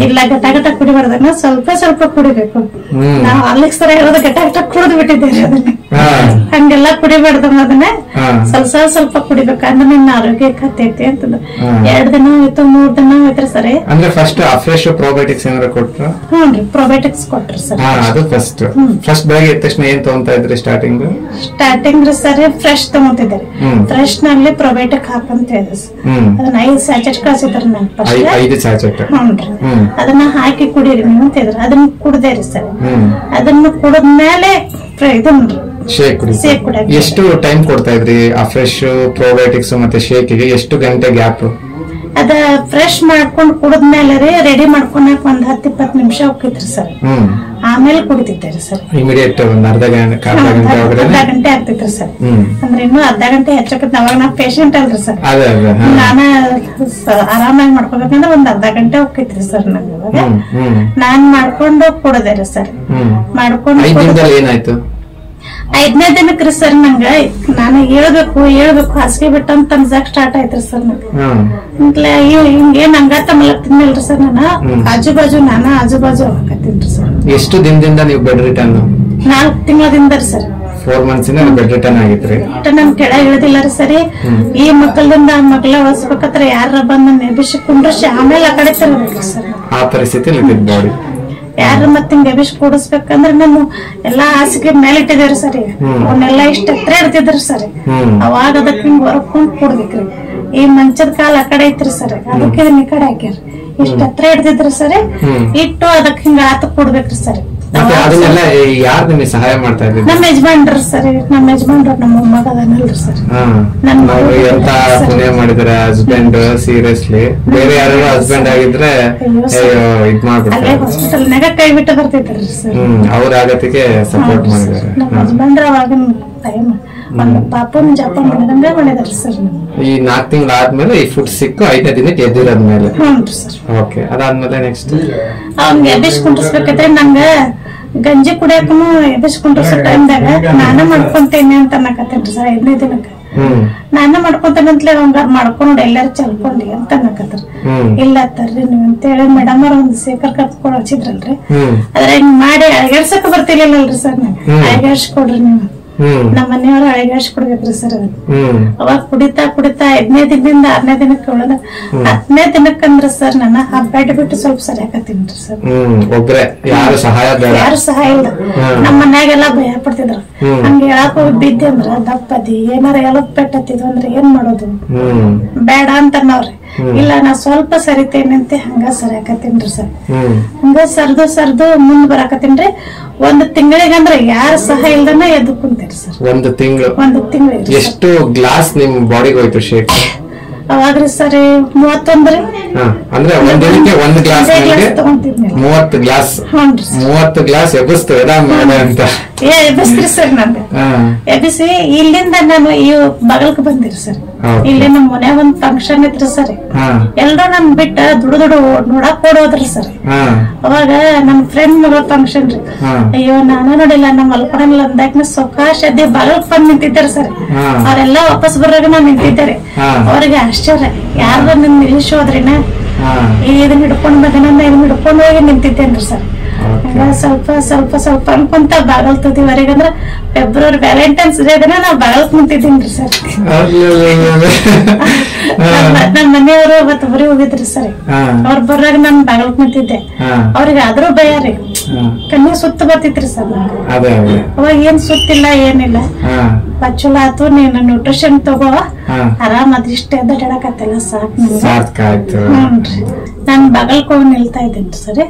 [SPEAKER 2] ಇಲ್ಲ ಗಟ ಕುಡಿಬಾರ್ದನ್ನ ಸ್ವಲ್ಪ ಕುಡಿಬೇಕು. ನಾವು ಅಲ್ಲಿಗೆ ಸರ ಹೇಳೋದು ಗಟ ಕುಡಿದು ಬಿಟ್ಟಿದ್ದೇವೆ ಅದನ್ನ. ಹಂಗೆಲ್ಲ ಕುಡಿಬಾರ್ದು ಅದನ್ನ ಸ್ವಲ್ಪ ಕುಡಿಬೇಕು ಅಂದ್ರೆ ನಿನ್ನ ಆರೋಗ್ಯ ಕತ್ತೈತಿ ಅಂತಂದ. 2 ದಿನ ಆಯ್ತು 3 ದಿನ ಆಯ್ತ್ರಿ ಸರಿ.
[SPEAKER 3] ಅಂದ್ರೆ ಫಸ್ಟ್ ಫ್ರೆಶ್ ಪ್ರೋಬಯೋಟಿಕ್ಸ್ ಏನಾರ ಕೊಟ್ರ?
[SPEAKER 2] ಹ್ಞೂನ್ರಿ ಪ್ರೋಬಯೋಟಿಕ್ಸ್ ಕೊಟ್ರಿ ಸರ್.
[SPEAKER 3] ಅದು ಫಸ್ಟ್ ಬೆಳಗ್ಗೆ ಎದ್ದ ತಕ್ಷಣ ಏನ್ ತಗೊಂತಾ ಇದ್ರಿ ಸ್ಟಾರ್ಟಿಂಗ್
[SPEAKER 2] ರೀ ಸರ್? ಫ್ರೆಶ್ ತಗೊಂತಿದ್ದಾರೆ. ಫ್ರೆಶ್ ನಲ್ಲಿ ಪ್ರೊಬಯೋಟಿಕ್ ಹಾಕಂತ ಹೇಳಿದ್ರು. ಅದನ್ನ 5 ಸ್ಯಾಚೆಟ್ ಕಳ್ಸಿದ್ರು ನಂಗೆ ಫಸ್ಟ್.
[SPEAKER 3] 5 ಸ್ಯಾಚೆಟ್.
[SPEAKER 2] ಹ್ಞೂನ್ರಿ. ಅದನ್ನ ಹಾಕಿ ಕುಡೀರಿ ನೀವು ಅಂತ ಹೇಳಿದ್ರು. ಅದನ್ನ ಕುಡ್ದೆ ರೀ ಸರ್. ಅದನ್ನ ಕುಡಿದ್ಮೇಲೆ ಇದನ್ರಿ
[SPEAKER 3] ಶೇಕ್ ಕುಡಿ. ಎಷ್ಟು ಟೈಮ್ ಕೊಡ್ತಾ ಇದ್ರಿ ಆ ಫ್ರೆಶ್ ಪ್ರೋಬಯೋಟಿಕ್ಸ್ ಮತ್ತೆ ಶೇಕಿಗೆ? ಎಷ್ಟು ಗಂಟೆ ಗ್ಯಾಪ್?
[SPEAKER 2] ಅದ ಫ್ರೆಶ್ ಮಾಡ್ಕೊಂಡ್ ಕುಡಿದ್ಮೇಲೆ ರೀ ರೆಡಿ ಮಾಡ್ಕೊಳಕ್ 10-20 ನಿಮಿಷ ಹೋಗಿತ್ರಿ ಸರ್. ಆಮೇಲೆ ಕುಡಿತಿದ್ದೇರಿ ಸರ್.
[SPEAKER 3] ಇಮಿಡಿಯೇಟ್ ಅರ್ಧ
[SPEAKER 2] ಗಂಟೆ ಆಗ್ತಿತ್ರಿ ಸರ್. ಅಂದ್ರೆ ಇನ್ನು ಅರ್ಧ ಗಂಟೆ ಹೆಚ್ಚಾಕತ್. ಅವಾಗ ನಾ ಪೇಷಂಟ್ ಅಲ್ರಿ ಸರ್, ನಾನ ಆರಾಮಾಗಿ ಮಾಡ್ಕೋಬೇಕಂದ್ರೆ ಅರ್ಧ ಗಂಟೆ ಹೋಗಿತ್ರಿ ಸರ್. ನಂಗೆ ಇವಾಗ ನಾನ್ ಮಾಡ್ಕೊಂಡು ಕುಡದೇರಿ ಸರ್. ಮಾಡ್ಕೊಂಡು
[SPEAKER 3] ಏನಾಯ್ತು
[SPEAKER 2] 5ನೇ ದಿನಕ್ರಿ ಸರ್ ನಂಗ ನಾನು ಹೇಳ್ಬೇಕು ಹಾಸಿಗೆ ಬಿಟ್ಟು ಅಂತ ಅನ್ಸಕ್ ಸ್ಟಾರ್ಟ್ ಆಯ್ತ್ರಿ ಸರ್. ನಂಗೆ ಹಿಂಗೇನ್ ಹಂಗಾತ ಮಲಗ್ತಿದ್ನಲ್ರಿ ಸರ್. ನಾನು ಆಜು ಬಾಜು ಹೋಗತ್ತೀನ್ರಿ ಸರ್.
[SPEAKER 3] ಎಷ್ಟು ದಿನದಿಂದ ನೀವು ಬೆಡ್ ರಿಟರ್ನ್?
[SPEAKER 2] 4 ತಿಂಗಳಿಂದ ರೀ ಸರ್.
[SPEAKER 3] 4 ಮಂತ್ಸ್ ಇಂದ ಬೆಡ್ ರಿಟರ್ನ್ ಆಗಿತ್ರಿ.
[SPEAKER 2] ನಮ್ ಕೆಳಗೆ ಇಳಿದಿಲ್ಲ ರೀ ಸರಿ. ಈ ಮಕ್ಕಳಿಂದ ಆ ಮಕ್ಕಳ ಹೊಸ್ಬೇಕತ್ರ ಯಾರ ಬಂದ ನೆಬಿಸಿ ಕುಂಡ್ರಿಸಿ ಆಮೇಲೆ ಆ ಕಡೆ ತಿರ್ಬೇಕ್ರಿ ಸರ್.
[SPEAKER 3] ಆ ಪರಿಸ್ಥಿತಿ ಬಾಡಿ
[SPEAKER 2] ಯಾರ ಮತ್ತೆ ಎಬಿಸಿ ಕೂಡಿಸ್ಬೇಕಂದ್ರೆ ನಾನು ಎಲ್ಲಾ ಹಾಸಿಗೆ ಮೇಲೆ ಇಟ್ಟಿದ್ದೇವ್ರಿ ಸರಿ. ಅವನ್ನೆಲ್ಲಾ ಇಷ್ಟ ಹತ್ರ ಇಡ್ತಿದ್ರಿ ಸರಿ. ಅವಾಗ ಅದಕ್ಕೆ ಹಿಂಗ್ ಹೊರಕೊಂಡ್ ಕೂಡ್ಬೇಕ್ರಿ. ಈ ಮಂಚದ ಕಾಲ ಆ ಕಡೆ ಐತ್ರಿ ಸರ್, ಅದಕ್ಕೆ ಈ ಕಡೆ ಹಾಕ್ಯಾರ. ಇಷ್ಟ ಹತ್ರ ಇಡ್ತಿದ್ರಿ ಸರಿ. ಇಟ್ಟು ಅದಕ್ಕೆ ಹಿಂಗ ಆತ ಕೂಡ್ಬೇಕ್ರಿ ಸರಿ.
[SPEAKER 3] ಯಾರು ನಿಮಗೆ ಸಹಾಯ ಮಾಡ್ತಾ ಇದ್ರು?
[SPEAKER 2] ನಮ್ಮ ಯಜಮಾನ್ರಿ ಸರ್. ನಮ್ಮ ಯಜಮಾನ್ರು ನಮ್ಮ ಮಗ ಅದನ್ನಲ್ರಿ ಸರ್.
[SPEAKER 3] ಎಂತ ಪುಣ್ಯ ಮಾಡಿದಾರೆ ಹಸ್ಬೆಂಡ್. ಸೀರಿಯಸ್ಲಿ ಬೇರೆ ಯಾರು ಹಸ್ಬೆಂಡ್ ಆಗಿದ್ರೆ ಇದ್ ಮಾಡ್ಬಿಡ್ತಾರೆ.
[SPEAKER 2] ಹಾಸ್ಪಿಟಲ್ನಾಗ ಕೈ ಬಿಟ್ಟು ಬರ್ತಿದ್ರಿ ಸರ್.
[SPEAKER 3] ಅವ್ರ ಆಗತ್ತಿಗೆ ಸಪೋರ್ಟ್ ಮಾಡಿದಾರೆ.
[SPEAKER 2] ನಮ್ಮ ಹಸ್ಬೆಂಡ್ರ ಅವಾಗಿನ ಟೈಮ್ ಪಾಪನ್ ಜಪ ಮಾಡಿದಂಗ ಮಾಡಿದಾರೆ ಸರ್.
[SPEAKER 3] ಈ 4 ತಿಂಗಳು ಆದ್ಮೇಲೆ ಈ ಫುಡ್ ಸಿಕ್ಕು 5ನೇ ದಿನಕ್ಕೆ ಎದ್ದಿರೋದ್ಮೇಲೆ.
[SPEAKER 2] ಹ್ಞೂನ್ರಿ ಸರ್.
[SPEAKER 3] ಓಕೆ, ಅದಾದ್ಮೇಲೆ ನೆಕ್ಸ್ಟ್
[SPEAKER 2] ಅವ್ನಿಗೆ ಎಬ್ಬಿಸ್ಕೊಂಡಿರ್ಸ್ಬೇಕೈತ್ರಿ. ನಂಗ ಗಂಜಿ ಕುಡಿಯಕೂ ಎಬ್ಬಿಸ್ಕೊಂಡಿರ್ಸೋ ಟೈಮ್ದಾಗ ನಾನ ಮಾಡ್ಕೊಂತೇನೆ ಅಂತ ಅನ್ನಕತ್ತೇನ್ರಿ ಸರ್. 5ನೇ ದಿನಕ್ಕೆ ನಾನ ಮಾಡ್ಕೊಂತೇನೆ ಅಂತಲೇ ಹಂಗಾರ ಮಾಡ್ಕೊಂಡು ಎಲ್ಲಾರು ಚಲ್ಕೊಂಡಿ ಅಂತ ಅನ್ನಕತ್ರಿ. ಇಲ್ಲ ತರ್ರಿ ನೀವ್ ಅಂತೇಳಿ ಮೇಡಮ್ ಅವ್ರ ಒಂದು ಸೇಕರ್ ಕರ್ಕೊಂಡು ಹಚ್ಚಿದ್ರಲ್ರಿ. ಅದ್ರ ಹಿಂಗ್ ಮಾಡಿ ಅಳಗಾಡ್ಸಕ್ ಬರ್ತಿರ್ಲಿಲ್ಲಲ್ರಿ ಸರ್. ನಂಗೆ ಅಳಗಾಡ್ಸ್ಕೊಡ್ರಿ ನೀವು ನಮ್ಮ ಮನೆಯವ್ರ ಅಳಗಾಶ್ ಕುಡಿದ್ರಿ ಸರ್. ಅವಾಗ ಕುಡಿತಾ 15 ದಿನದಿಂದ 6ನೇ ದಿನಕ್ಕೆ ಉಳದ 10ನೇ ದಿನಕ್ಕಂದ್ರ ಸರ್ ನನ್ನ ಆ ಬೆಡ್ ಬಿಟ್ಟು ಸ್ವಲ್ಪ ಸರಿ ಹಾಕತ್ತೀನ್ರಿ ಸರ್. ಯಾರು ಸಹಾಯ ಇಲ್ಲ. ನಮ್ಮ ಮನ್ಯಾಗೆಲ್ಲ ಭಯ ಪಡ್ತಿದ್ರು. ಹಂಗ ಹೇಳಕ್ ಹೋಗಿ ಬಿದ್ದೆ ಅಂದ್ರ ದಪ್ಪದಿ ಏನಾರ ಎಲಕ್ ಪೆಟ್ಟತ್ತಿದ್ವು ಅಂದ್ರೆ ಏನ್ ಮಾಡೋದು ಬೇಡ ಅಂತನವ್ರಿ. ಇಲ್ಲ ನಾ ಸ್ವಲ್ಪ ಸರಿತೇನೆ ಅಂತ ಹಂಗ ಸರಿಯಾಕತ್ತೀನ್ರಿ ಸರ್. ಹಂಗ ಸರ್ದು ಮುಂದ್ ಬರಾಕತ್ತೀನ್ರಿ. 1 ತಿಂಗಳಿಗೆ ಅಂದ್ರೆ ಯಾರ ಸಹಾಯ ಇಲ್ದನ ಎದ್ದು ಕುಂತೇರಿ ಸರ್.
[SPEAKER 1] 1 ತಿಂಗಳು ಎಷ್ಟು ಗ್ಲಾಸ್ ನಿಮ್ ಬಾಡಿಗೆ ಹೋಯ್ತು ಶೇಕ್?
[SPEAKER 2] ಅವಾಗ್ರಿ ಸರ್ 31 ರೀ.
[SPEAKER 1] ಅಂದ್ರೆ ಒಂದಿನಕ್ಕೆ 1 ಗ್ಲಾಸ್ 30 ಗ್ಲಾಸ್ 30 ಗ್ಲಾಸ್ ಎಬ್ಬಿಸ್ತು ಅಂತ
[SPEAKER 2] ಎಬ್ಬಿಸ್ರಿ ಸರ್. ನಂಗೆ ಎಬ್ಬಿಸಿ ಇಲ್ಲಿಂದ ನಾನು ಈ ಬಗಲ್ಕ್ ಬಂದಿರಿ ಸರ್. ಇಲ್ಲಿ ನಮ್ ಮನ್ಯಾಗ ಒಂದ್ ಫಂಕ್ಷನ್ ಇತ್ರಿ ಸರ್. ಎಲ್ರು ನನ್ ಬಿಟ್ಟ ದುಡು ನೋಡಕ್ ಓಡೋದ್ರಿ ಸರ್. ಅವಾಗ ನಮ್ ಫ್ರೆಂಡ್ ಮಗಳ ಫಂಕ್ಷನ್ ರೀ. ಅಯ್ಯೋ ನಾನು ನೋಡಿಲ್ಲ ನಮ್ಮ ಮಲ್ಕೊಳಂಗಿಲ್ಲ ಅಂದಾಕ ಸೊಕಾಶ್ ಅದೇ ಬಗಲ್ಕ್ ಬಂದ್ ನಿಂತಿದ್ದಾರೆ ಸರ್. ಅವ್ರೆಲ್ಲ ವಾಪಸ್ ಬರಾಗ ನಾನ್ ನಿಂತಿದ್ದಾರೆ. ಅವ್ರಿಗೆ ಆಶ್ಚರ್ಯ ಯಾರ ನನ್ ನಿಲ್ಲಿಸೋದ್ರಿನ ಇದನ್ನ ಹಿಡ್ಕೊಂಡ್ ಬಂದ ಇದನ್ನ ಹಿಡ್ಕೊಂಡ್ ಹೋಗಿ ನಿಂತಿದ್ದೇನ್ರಿ ಸರ್. ಸ್ವಲ್ಪ ಅನ್ಕೊಂತ ಬಾಗಲ್ತದಿವರೆಗೆ ಅಂದ್ರ ಫೆಬ್ರವರಿ ವ್ಯಾಲೆಂಟೈನ್ಸ್ ಡೇ ದಿನ ನಾವ್ ಬಾಗಲ್ಕ್ ನಿಂತಿದ್ದೀನ್ರಿ ಸರ್. ನಮ್ ಮನೆಯವರು ಅವತ್ತು ಬರೀ ಹೋಗಿದ್ರಿ ಸರ್. ಅವ್ರ ಬರಾಗ ನಾನ್ ಬಾಗಲ್ಕ್ ನಿಂತಿದ್ದೆ. ಅವ್ರಿಗೆ ಆದ್ರೂ ಭಯ ರೀ. ಕಣ್ಣಿ ಸುತ್ತ ಬರ್ತಿತ್ರಿ ಸರ್. ಅವಾಗ ಏನ್ ಸುತ್ತಿಲ್ಲ ಏನಿಲ್ಲ. ಚಲೋ ಆತು ನೀನ್ ನ್ಯೂಟ್ರಿಷನ್ ತಗೋ ಆರಾಮ್ ಅದಿಷ್ಟೇ ಅಡ್ಡಾಡಕತ್ತಿಲ್ಲ ಸಾಕು. ನಾನ್ ಬಾಗಲ್ಕ್ ಹೋಗಿ ನಿಲ್ತಾ ಇದ್ದೇನ್ರಿ ಸರಿ.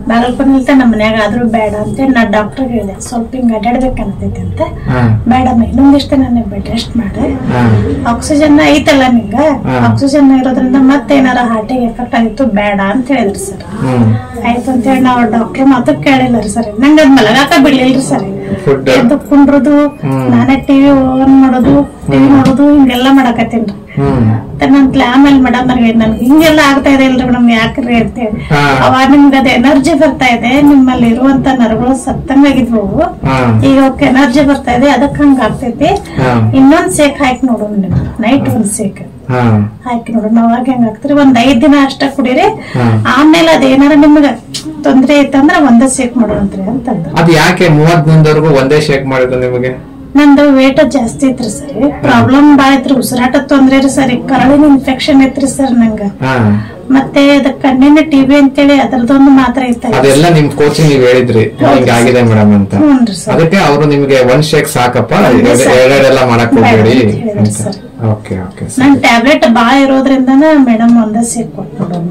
[SPEAKER 2] ಬಾಗಲ್ಕ್ ಹೋಗಿ ನಿಲ್ತಾ ನಮ್ ಮನ್ಯಾಗ ಆದ್ರೂ ಬೇಡ ಅಂತ ನಾ ಡಾಕ್ಟರ್ ಹೇಳಿದೆ. ಸ್ವಲ್ಪ ಹಿಂಗ್ ಅಡ್ಡಾಡ್ಬೇಕಂತೈತಿ ಅಂತ. ಬೇಡಮ್ಮ ಇನ್ನೊಂದಿಷ್ಟ ನನಗ್ ಬೆಡ್ ರೆಸ್ಟ್ ಮಾಡಿ ಆಕ್ಸಿಜನ್ ಐತಲ್ಲ ನಿಂಗ ಆಕ್ಸಿಜನ್ ಇರೋದ್ರಿಂದ ಮತ್ತೇನಾರ ಹಾರ್ಟಿಗೆ ಎಫೆಕ್ಟ್ ಆಗಿತ್ತು ಬೇಡ ಅಂತ ಹೇಳಿದ್ರಿ ಸರ್. ಆಯ್ತು ಅಂತ ಹೇಳಿ ನಾವ್ ಡಾಕ್ಟರ್ ಮಾತು ಕೇಳಿಲ್ಲ ರೀ ಸರ್. ನಂಗ ಅದ್ ಮಲಗಾಕ ಬಿಡ್ಲಿಲ್ರಿ ಸರ್. ಎದ್ದು ಕುಂಡ್ರದು ನಾನೇ ಟಿವಿ ಆನ್ ಮಾಡೋದು ಹಿಂಗೆಲ್ಲಾ ಮಾಡಕತ್ತೀನ್ರಿ. ನಂತರ ಆಮೇಲೆ ಮೇಡಮ್ ನನ್ಗೆ ಹಿಂಗೆಲ್ಲಾ ಆಗ್ತಾ ಇದೆ ಇಲ್ರಿ ಮೇಡಮ್ ಯಾಕ್ರಿ ಅಂತೇಳಿ. ಅವಾಗ ನಿಮ್ಗೆ ಅದ್ ಎನರ್ಜಿ ಬರ್ತಾ ಇದೆ. ನಿಮ್ಮಲ್ಲಿ ಇರುವಂತ ನರಗಳು ಸತ್ತಂಗಾಗಿದ್ವು. ಈಗ ಅವಕ್ಕೆ ಎನರ್ಜಿ ಬರ್ತಾ ಇದೆ ಅದಕ್ಕೆ ಹಂಗ ಆಗ್ತೈತಿ. ಇನ್ನೊಂದ್ ಸೇಕ್ ಹಾಕಿ ನೋಡೋಣ ನೈಟ್ ಒಂದ್ ಸೇಕ್ ಹಾಕಿ ನೋಡೋಣ. ಅವಾಗ ಹೆಂಗ ಆಗ್ತರಿ 5 ದಿನ ಅಷ್ಟ ಕುಡೀರಿ. ಆಮೇಲೆ ಅದೇನಾರ ನಿಮ್ಗ ತೊಂದ್ರೆ ಐತಂದ್ರ ಒಂದೇ ಸೇಕ್ ಮಾಡೋಣಂತ್ರಿ ಅಂತಂದ್ರು.
[SPEAKER 1] ಅದ್ ಯಾಕೆ 30 ದಿನದವರೆಗೂ ಒಂದೇ ಶೇಕ್ ಮಾಡಿದ್ರು ನಿಮಗೆ?
[SPEAKER 2] ನಂದು ವೇಟ್ ಜಾಸ್ತಿ ಐತ್ರಿ ಸರ್. ಪ್ರಾಬ್ಲಮ್ ಬಾಳ ಐತ್ರಿ. ಉಸಿರಾಟ ತೊಂದ್ರೆ ರೀ ಸರ್. ಕರಳಿನ ಇನ್ಫೆಕ್ಷನ್ ಐತ್ರಿ ಸರ್ ನಂಗ. ಮತ್ತೆ ಅದ ಕಣ್ಣಿನ ಟಿವಿ ಅಂತೇಳಿ ಅದ್ರದೊಂದು ಮಾತ್ರ ಐತೆ.
[SPEAKER 1] ಅದೆಲ್ಲ ನಿಮ್ ಕೋಚ್ ನೀವ್ ಹೇಳಿದ್ರಿ ಹಿಂಗಾಗಿದೆ ಮೇಡಮ್ ಅಂತ. ಅದಕ್ಕೆ ಅವರು ನಿಮ್ಗೆ 1 ಶೇಕ್ ಸಾಕಪ್ಪ ಎರಡೆಲ್ಲ ಮಾಡಕ್ ಹೋಗ್ಬೇಡಿ.
[SPEAKER 2] ನನ್ ಟ್ಯಾಬ್ಲೆಟ್ ಬಾಳ ಇರೋದ್ರಿಂದ ಮೇಡಮ್ ಒಂದ ಶೇಕ್ ಕೊಟ್ಬಿಡೋಣ.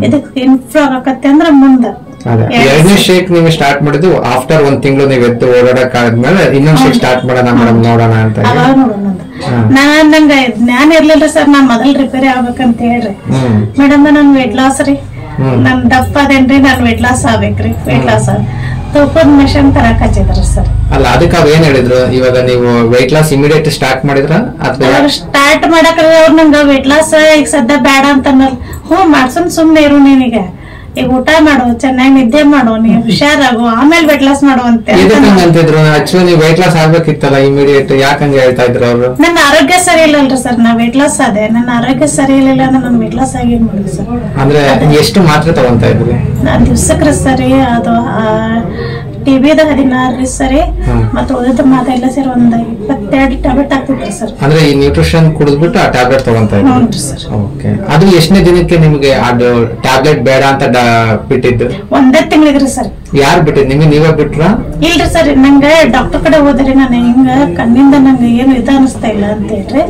[SPEAKER 2] ಇದಕ್ ಇಂಪ್ರೂವ್ ಆಗತ್ತೆ ಅಂದ್ರ ಮುಂದ
[SPEAKER 1] 2ನೇ ಶೇಕ್ ನೀವು ಸ್ಟಾರ್ಟ್ ಮಾಡಿದ್ದು ಆಫ್ಟರ್ 1 ತಿಂಗಳು ನೀವ್ ಎದ್ದು ಓಡಾಡಕ್ ಆದ್ಮೇಲೆ ಇನ್ನೊಂದ್ ಶೇಕ್ ಸ್ಟಾರ್ಟ್ ಮಾಡೋಣ ಮೇಡಮ್ ನೋಡೋಣ ಅಂತ.
[SPEAKER 2] ನಂಗ ಜ್ಞಾನ ಇರ್ಲಿಲ್ರಿ ಸರ್. ನಾ ಮೊದಲ್ ರಿಪೇರಿ ಆಗ್ಬೇಕಂತ ಹೇಳ್ರಿ ಮೇಡಮ್. ನನ್ ವೇಟ್ ಲಾಸ್ ರೀ. ನನ್ ದಪ್ಪ ಅದೇನ್ರಿ ನಾನ್ ವೇಟ್ ಲಾಸ್ ಆಗ್ಬೇಕ್ರಿ. ವೇಟ್ ಲಾಸ್ ತೂಕದ ಮಿಷನ್ ತರಕ್ ಹಚ್ಚಿದ್ರಿ ಸರ್.
[SPEAKER 1] ಅಲ್ಲ ಅದಕ್ಕೆ ಅವ್ರು ಏನ್ ಹೇಳಿದ್ರು? ಇವಾಗ ನೀವು ವೇಟ್ ಲಾಸ್ ಇಮಿಡಿಯೇಟ್ ಸ್ಟಾರ್ಟ್ ಮಾಡಿದ್ರ?
[SPEAKER 2] ಸ್ಟಾರ್ಟ್ ಮಾಡಕ್ ಅವ್ರು ನಂಗ ವೇಟ್ ಲಾಸ್ ಈಗ ಸದ್ಯ ಬೇಡ ಅಂತ ಮಾಡ್ಸನ್ ಸುಮ್ನೆ ಇರು ನೀನೀಗ ಈಗ ಊಟ ಮಾಡು ಚೆನ್ನಾಗಿ ನಿದ್ದೆ ಮಾಡು ನೀ ಹುಷಾರಾಗು ಆಮೇಲೆ ವೇಟ್ ಲಾಸ್ ಮಾಡು ಅಂತ
[SPEAKER 1] ಆಕ್ಚುಲಿ ವೇಟ್ ಲಾಸ್ ಆಗ್ಬೇಕಿತ್ತಲ್ಲ ಇಮಿಡಿಯೇಟ್. ಯಾಕಂದ್ರೆ ಹೇಳ್ತಾ ಇದ್ರು ಅವರು?
[SPEAKER 2] ನನ್ನ ಆರೋಗ್ಯ ಸರಿ ಇಲ್ಲಲ್ರಿ ಸರ್. ನಾ ವೇಟ್ ಲಾಸ್ ಆದೆ. ನನ್ನ ಆರೋಗ್ಯ ಸರಿ ಇರ್ಲಿಲ್ಲ ನನ್ ವೇಟ್ ಲಾಸ್ ಆಗಿ ಏನ್ ಮಾಡುದು ಸರ್?
[SPEAKER 1] ಅಂದ್ರೆ ಎಷ್ಟು ಮಾತ್ರೆ ತಗೊಂತಾ ಇದ್ರಿ?
[SPEAKER 2] ನಾನ್ ದಿವ್ಸಕ್ರಿ ಸರಿ ಅದು ಟಿಬಿದ 16 ರೀ ಸರಿ. ಮತ್ತೆ ಉಳಿದ ಮಾತ್ರ ಎಲ್ಲ ಸೇರಿ ಒಂದ್ 22 ಟ್ಯಾಬ್ಲೆಟ್ ಆಗ್ತಿದ್ರಿ ಸರ್.
[SPEAKER 1] ಅಂದ್ರೆ ಈ ನ್ಯೂಟ್ರಿಷನ್ ಕುಡಿದ್ಬಿಟ್ಟು ಆ ಟ್ಯಾಬ್ಲೆಟ್ ತಗೊಂತಾ ಇದ್ರಿ? ಓಕೆ. ಅದು ಎಷ್ಟನೇ ದಿನಕ್ಕೆ ನಿಮ್ಗೆ ಅದು ಟ್ಯಾಬ್ಲೆಟ್ ಬೇಡ ಅಂತ ಬಿಟ್ಟಿದ್ದು? 1
[SPEAKER 2] ತಿಂಗಳಿಗೆ ಸರ್.
[SPEAKER 1] ಯಾರು ಬಿಟ್ಟಿದ್? ನಿಮ್ಗೆ ನೀವೇ ಬಿಟ್ರ?
[SPEAKER 2] ಇಲ್ರಿ ಸರ್. ನಂಗೆ ಡಾಕ್ಟರ್ ಕಡೆ ಹೋದ್ರಿ. ನಾನು ಹಿಂಗ ಕಣ್ಣಿಂದ ನಂಗೆ ಏನು ಇದು ಅನಿಸ್ತಾ ಇಲ್ಲ ಅಂತ ಹೇಳ್ರಿ.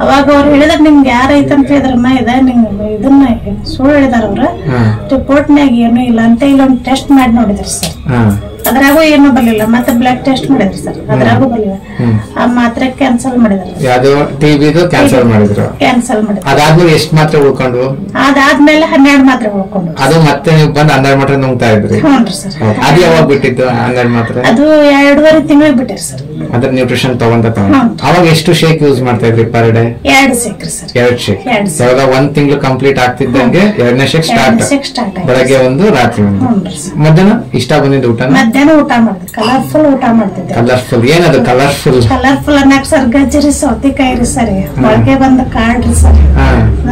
[SPEAKER 2] ಅವಾಗ ಅವ್ರು ಹೇಳಿದ್ರ ನಿಮ್ಗೆ ಯಾರ ಐತಂತ ಹೇಳಿದ್ರಮ್ಮ ಇದ ನಿಂಗೆ ಇದನ್ನ ಸುಳ್ಳು ಹೇಳಿದಾರ ಅವ್ರ. ರಿಪೋರ್ಟ್ನಾಗ ಏನು ಇಲ್ಲ ಅಂತ ಇಲ್ಲೊಂದು ಟೆಸ್ಟ್ ಮಾಡಿ ನೋಡಿದ್ರಿ ಸರ್. ಅದ್ರಾಗೂ ಏನು ಬರ್ಲಿಲ್ಲ. ಮತ್ತೆ ಬ್ಲಡ್ ಟೆಸ್ಟ್ ಮಾಡಿದ್ರಿ ಸರ್. ಅದ್ರಾಗೂ ಬರ್ಲಿಲ್ಲ. ಆ ಮಾತ್ರೆ ಕ್ಯಾನ್ಸಲ್ ಮಾಡಿದ್ರು.
[SPEAKER 1] ಯಾವ್ದು ಟಿಬಿದು ಕ್ಯಾನ್ಸಲ್ ಮಾಡಿದ್ರು?
[SPEAKER 2] ಕ್ಯಾನ್ಸಲ್ ಮಾಡಿದ್ರು.
[SPEAKER 1] ಅದಾದ್ಮೇಲೆ ಎಷ್ಟು ಮಾತ್ರೆ ಉಳ್ಕೊಂಡು?
[SPEAKER 2] ಅದಾದ್ಮೇಲೆ 12 ಮಾತ್ರೆ ಉಳ್ಕೊಂಡು.
[SPEAKER 1] ಅದು ಮತ್ತೆ ನೀವು ಬಂದು 12 ಮಾತ್ರೆ ನುಂಗ್ತಾ ಇದ್ರಿ?
[SPEAKER 2] ಹ್ಞೂ ಸರ್.
[SPEAKER 1] ಅದು ಯಾವಾಗ ಬಿಟ್ಟಿದ್ದು 12 ಮಾತ್ರೆ?
[SPEAKER 2] ಅದು 2.5 ತಿಂಗಳಿಗೆ ಬಿಟ್ಟಿರಿ ಸರ್.
[SPEAKER 1] ಅದ್ರ ನ್ಯೂಟ್ರಿಷನ್ ತಗೊಂತ ಅವಾಗ ಎಷ್ಟು ಶೇಕ್ ಯೂಸ್ ಮಾಡ್ತಾ ಇದ್ರಿ per day?
[SPEAKER 2] 2 shake sir.
[SPEAKER 1] 2 shake. ಇವಾಗ 1 ತಿಂಗಳು ಕಂಪ್ಲೀಟ್ ಆಗ್ತಿದ್ದಂಗೆ 2ನೇ ಶೇಕ್ ಸ್ಟಾರ್ಟ್. ಬೆಳಗ್ಗೆ 1 ರಾತ್ರಿ 1. ಮಧ್ಯಾಹ್ನ ಇಷ್ಟ ಬಂದಿದ್ದು ಊಟ?
[SPEAKER 2] ಮಧ್ಯಾಹ್ನ ಊಟ ಮಾಡಿದ್ವಿ. ಕಲರ್ಫುಲ್ ಊಟ ಮಾಡ್ತಿದ್ದೆ.
[SPEAKER 1] ಕಲರ್ಫುಲ್ ಏನದು?
[SPEAKER 2] ಕಲರ್ಫುಲ್ ಅನ್ನಕ್ ಸರ್ ಗಜ್ಜರಿ ಸೌತೆಕಾಯಿ ರೀ ಸರಿ. ಒಳಗೆ ಬಂದ ಕಾಳು ರೀ ಸರ್.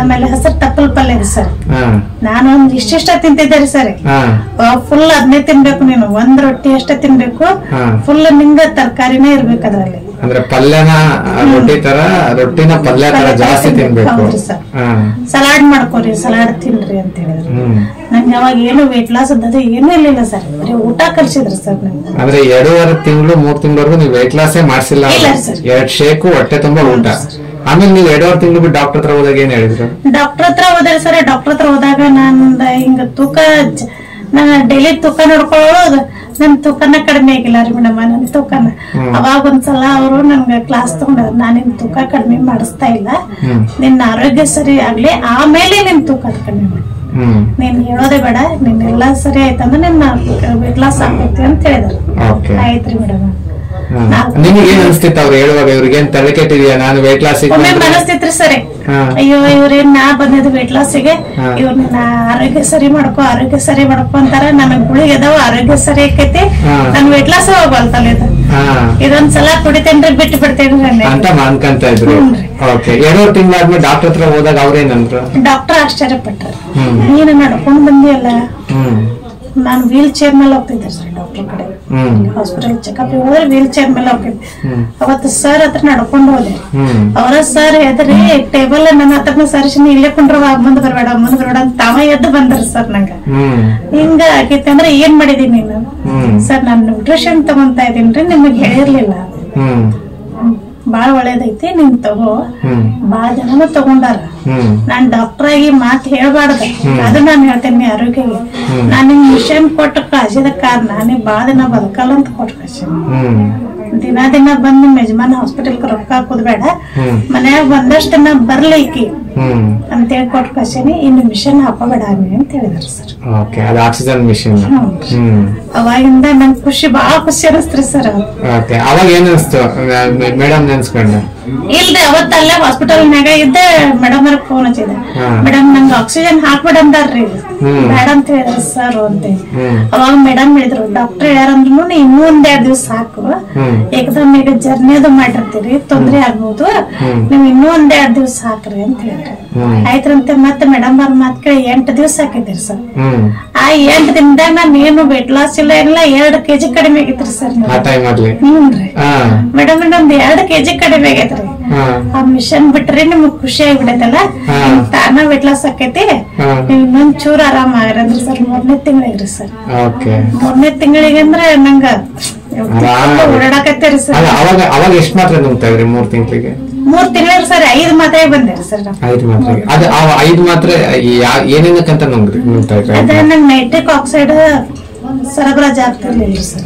[SPEAKER 2] ಆಮೇಲೆ ಹಸಿರು ತಪ್ಪಲ್ ಪಲ್ಯ ರೀ ಸರ್. ನಾನು ಒಂದ್ ಇಷ್ಟ ತಿಂತಿದ್ದೆ ರೀ ಸರಿ. ಫುಲ್ ಅದನ್ನೇ ತಿನ್ಬೇಕು. ನೀನು 1 ರೊಟ್ಟಿ ಅಷ್ಟೇ ತಿನ್ಬೇಕು. ಫುಲ್ ನಿಂಗ ತರಕಾರಿನೇ ಇರ್ಬೇಕು ಅದ್ರಲ್ಲಿ.
[SPEAKER 1] ಅಂದ್ರೆ ಪಲ್ಯನ ರೊಟ್ಟಿ ತರ ರೊಟ್ಟಿನ ಪಲ್ಯ ತರ ಜಾಸ್ತಿ ತಿನ್ಬೇಕು.
[SPEAKER 2] ಸಲಾಡ್ ಮಾಡ್ಕೊರಿ, ಸಲಾಡ್ ತಿನ್ರಿ ಅಂತ ಹೇಳಿದ್ರು. ನಂಗೆ ಅವಾಗ ಏನು ವೇಟ್ ಲಾಸ್ ಅದು ಏನೂ ಇರ್ಲಿಲ್ಲ ಸರ್, ಬರೀ ಊಟ ಕಲ್ಸಿದ್ರು ಸರ್ ನಂಗೆ.
[SPEAKER 1] ಅಂದ್ರೆ 2.5 ತಿಂಗಳು 3 ತಿಂಗಳವರೆಗೂ ನೀವು ವೇಟ್ ಲಾಸೇ ಮಾಡ್ಸಿಲ್ಲ? 2 ಶೇಕು ಹೊಟ್ಟೆ ತುಂಬಾ ಊಟ. ಆಮೇಲೆ ನೀವು 2.5 ತಿಂಗಳು ಬಿಟ್ಟು ಡಾಕ್ಟರ್ ಹತ್ರ ಹೋದಾಗ ಏನ್ ಹೇಳಿದ್ರು?
[SPEAKER 2] ಡಾಕ್ಟರ್ ಹತ್ರ ಹೋದ್ರೆ ಸರ್, ಡಾಕ್ಟರ್ ಹತ್ರ ಹೋದಾಗ ನಂದ ಹಿಂಗ ತೂಕ, ನಾನು ಡೈಲಿ ತೂಕ ನೋಡ್ಕೊಳ್ಳೋದು, ನನ್ ತೂಕನ ಕಡಿಮೆ ಆಗಿಲ್ಲ ರೀ ಮೇಡಮ್. ನನ್ ತೂಕನ ಅವಾಗ ಒಂದ್ಸಲ ಅವರು ನನ್ಗೆ ಕ್ಲಾಸ್ ತಗೊಂಡ್ರು, ನಾನಿನ್ ತೂಕ ಕಡಿಮೆ ಮಾಡಿಸ್ತಾ ಇಲ್ಲ, ನಿನ್ನ ಆರೋಗ್ಯ ಸರಿ ಆಗ್ಲಿ ಆಮೇಲೆ ನಿನ್ ತೂಕ ಕಡಿಮೆ ಮಾಡಿ, ನೀನ್ ಹೇಳೋದೇ ಬೇಡ, ನಿನ್ನೆಲ್ಲಾ ಸರಿ ಆಯ್ತಂದ್ರೆ ನಿನ್ನ ವೇಟ್ ಲಾಸ್ ಆಗ್ತೈತಿ ಅಂತ ಹೇಳಿದ್ರು. ಆಯ್ತ್ರಿ ಮೇಡಮ್.
[SPEAKER 1] ನಿಮ್ಗೆ ಏನ್ ಅನ್ಸ್ತಿತ್ತು ಅವ್ರು ಹೇಳುವಾಗ? ಇವ್ರಿಗೆ ಏನ್ ತಲೆ ಕೆಟ್ಟಿದ್ಯಾ ನಾನು ವೇಟ್ ಲಾಸ್?
[SPEAKER 2] ಒಮ್ಮೆ ಮನಸ್ತಿತ್ರಿ ಸರಿ, ಅಯ್ಯೋ ಇವ್ರೇನ್ ನಾ ಬಂದಿದ್ದು ವೇಟ್ ಲಾಸಿಗೆ, ಇವ್ರನ್ನ ಆರೋಗ್ಯ ಸರಿ ಮಾಡ್ಕೊ ಆರೋಗ್ಯ ಸರಿ ಮಾಡ್ಕೊ ಅಂತಾರ, ನನಗ್ ಗುಳಿಗೆ ಅದಾವ, ಆರೋಗ್ಯ ಸರಿ ಆಕೈತಿ, ನನ್ ವೇಟ್ ಲಾಸ್ ಹೋಗಲ್ತಲ್ಲ ಇದು, ಇದೊಂದ್ಸಲ ಕುಡಿತೇನ್ರಿ ಬಿಟ್ಟು ಬಿಡ್ತೇನ್ರಿ
[SPEAKER 1] ಅಂತ ಅನ್ಕಂತ ಇದ್ರು. 2 ತಿಂಗಳಾದ್ಮೇಲೆ ಡಾಕ್ಟರ್ ಹತ್ರ ಹೋದಾಗ ಅವ್ರೇನಂದ್ರು?
[SPEAKER 2] ಡಾಕ್ಟರ್ ಆಶ್ಚರ್ಯಪಟ್ಟಾರ, ನೀನು ನಡ್ಕೊಂಡ್ ಬಂದಿಯಲ್ಲ. ನಾನು ವೀಲ್ ಚೇರ್ ಮೇಲೆ ಹೋಗ್ತಿದ್ದೆ ಸರ್ ಡಾಕ್ಟರ್ ಕಡೆ, ಹಾಸ್ಪಿಟಲ್ ಚೆಕಪ್ ಹೋದ್ರೆ ವೀಲ್ ಚೇರ್ ಮೇಲೆ ಹೋಗ್ತಿದ್ದೆ. ಅವತ್ತು ಸರ್ ಹತ್ರ ನಡ್ಕೊಂಡು ಹೋದೆ, ಅವರ ಸರ್ ಎದ್ರಿ ಟೇಬಲ್ ನನ್ನ ಹತ್ರನ ಸರಿಸಿ ಇಲ್ಲೇ ಕುಂಡ್ರವ, ಮುಂದ್ ಬರ್ಬೇಡ ಅಂತ ತಾವ ಎದ್ದು ಬಂದ್ರ ಸರ್. ನಂಗ ಹಿಂಗ ಆಗೈತೆ ಅಂದ್ರೆ ಏನ್ ಮಾಡಿದೀನಿ ನೀನು? ಸರ್ ನಾನು ನ್ಯೂಟ್ರಿಷನ್ ತಗೊಂತಾ ಇದೀನ್ರಿ, ನಿಮಗ್ ಹೇಳಿರ್ಲಿಲ್ಲ, ಬಾಳ ಒಳ್ಳೇದೈತಿ, ನೀನ್ ತಗೋ. ಬಾಳ ಜನನು ತಗೊಂಡಾರ, ನಾನ್ ಡಾಕ್ಟರ್ ಆಗಿ ಮಾತ್ ಹೇಳ್ಬಾರ್ದ, ಅದು ನಾನ್ ಹೇಳ್ತೇನೆ ಆರೋಗ್ಯಗೆ. ನಾನ್ ನಿಮ್ ಮಿಷನ್ ಕೊಟ್ಟು ಕಳ್ಸಿದ ಕಾರಣ ನೀ ಬಾಳ ದಿನ ಬದುಕಲ್ಲ ಅಂತ ಕೊಟ್ಟು ಕಳ್ಸೀನಿ. ದಿನ ಬಂದ್ ನಿಮ್ ಯಜಮಾನ್ ಹಾಸ್ಪಿಟಲ್ ರೊಕ್ಕ ಹಾಕೋದ್ಬೇಡ, ಮನ್ಯಾಗ ಒಂದಷ್ಟು ದಿನ ಬರ್ಲಿಕ್ಕಿ ಅಂತ ಹೇಳಿ ಕೊಟ್ಟು ಕಳ್ಸೀನಿ, ಇನ್ನು ಮಿಷನ್ ಹಾಕೋಬೇಡ ಅಂತ ಹೇಳಿದಾರೆ ಸರ್.
[SPEAKER 1] Oxygen mission.
[SPEAKER 2] ಅವಾಗಿಂದ ನಂಗೆ ಖುಷಿ, ಬಾಳ ಖುಷಿ ಅನಿಸ್ತ್ರಿ ಸರ್.
[SPEAKER 1] ಅವಾಗ ಏನ್ ಅನಿಸ್ತು ಮೇಡಮ್ ನೆನ್ಸ್ಕೊಂಡ?
[SPEAKER 2] ಇಲ್ರಿ, ಅವತ್ತಲ್ಲೇ ಹಾಸ್ಪಿಟಲ್ನಾಗ ಇದ್ದೆ, ಮೇಡಮ್ ಅವ್ರಿಗೆ ಫೋನ್ ಹಚ್ಚಿದೆ, ಮೇಡಮ್ ನಂಗೆ ಆಕ್ಸಿಜನ್ ಹಾಕ್ಬೇಡ ಅಂದಾರ್ರಿ, ಬೇಡ ಅಂತ ಹೇಳಿದ್ರು ಸರ್ ಅಂತ. ಅವಾಗ ಮೇಡಮ್ ಹೇಳಿದ್ರು, ಡಾಕ್ಟರ್ ಹೇಳ್ಯಾರಂದ್ರು ಇನ್ನೂ 1-2 ದಿವ್ಸ ಸಾಕು, ಏಕದಮ್ ಈಗ ಜರ್ನಿ ಅದು ಮಾಡಿರ್ತೀರಿ, ತೊಂದ್ರೆ ಆಗ್ಬೋದು, ನೀವ್ ಇನ್ನೂ 1-2 ದಿವ್ಸ ಹಾಕ್ರಿ ಅಂತ ಹೇಳಿದ್ರು. ಆಯ್ತ್ರಂತೆ ಮತ್ತೆ ಮೇಡಮ್ ಅವ್ರ ಮಾತ್ ಕೇಳಿ 8 ದಿವ್ಸ ಹಾಕಿದ್ರಿ ಸರ್. ಆ 8 ದಿನದಾಗ ನಾನು ಏನು ವೇಟ್ ಲಾಸ್ ಇಲ್ಲ ಏನಿಲ್ಲ, 2 kg ಕಡಿಮೆ ಆಗೈತ್ರಿ ಸರ್. ಮೇಡಮ್ ನಮ್ದು 2 kg ಕಡಿಮೆ ಆಗೈತ್ರಿ. ಆ ಮಿಷನ್ ಬಿಟ್ರಿ ನಿಮಗ್ ಖುಷಿ ಆಗಿಬಿಡೈತಲ್ಲ, ತಾನ ವೇಟ್ ಲಾಸ್ ಆಕೈತಿ, ನೀವ್ ಇನ್ನೊಂದ್ ಚೂರ್ ಆರಾಮ ಆಗಿರಂದ್ರಿ ಸರ್. 3ನೇ ತಿಂಗಳಿಗೆ ಸರ್, 3ನೇ ತಿಂಗಳಿಗೆ ಅಂದ್ರೆ ನಂಗ ಓಡಾಡಕತ್ತೇರಿ ಸರ್.
[SPEAKER 1] ಅವಾಗ ಎಷ್ಟ್ ಮಾತ್ರ ನುಂಗ್ತಾ ಇದ್ರಿ 3 ತಿಂಗಳಿಗೆ?
[SPEAKER 2] 3 ತಿಂಗಳಿಗೆ ಸರ್ 5 ಮಾತ್ರೆ ಬಂದಿರಿ ಸರ್.
[SPEAKER 1] 5 ಮಾತ್ರೆ? ಅದು 5 ಮಾತ್ರೆ ಏನೇನಕ್ಕಂತ ನುಂಗ್ತಾ ಇದ್ರಿ?
[SPEAKER 2] ಅದ ನಂಗ್ ನೈಟ್ರಿಕ್ ಆಕ್ಸೈಡ್ ಸರಬರಾಜು ಆಗ್ತಿರ್ಲಿಲ್ಲ ಸರ್,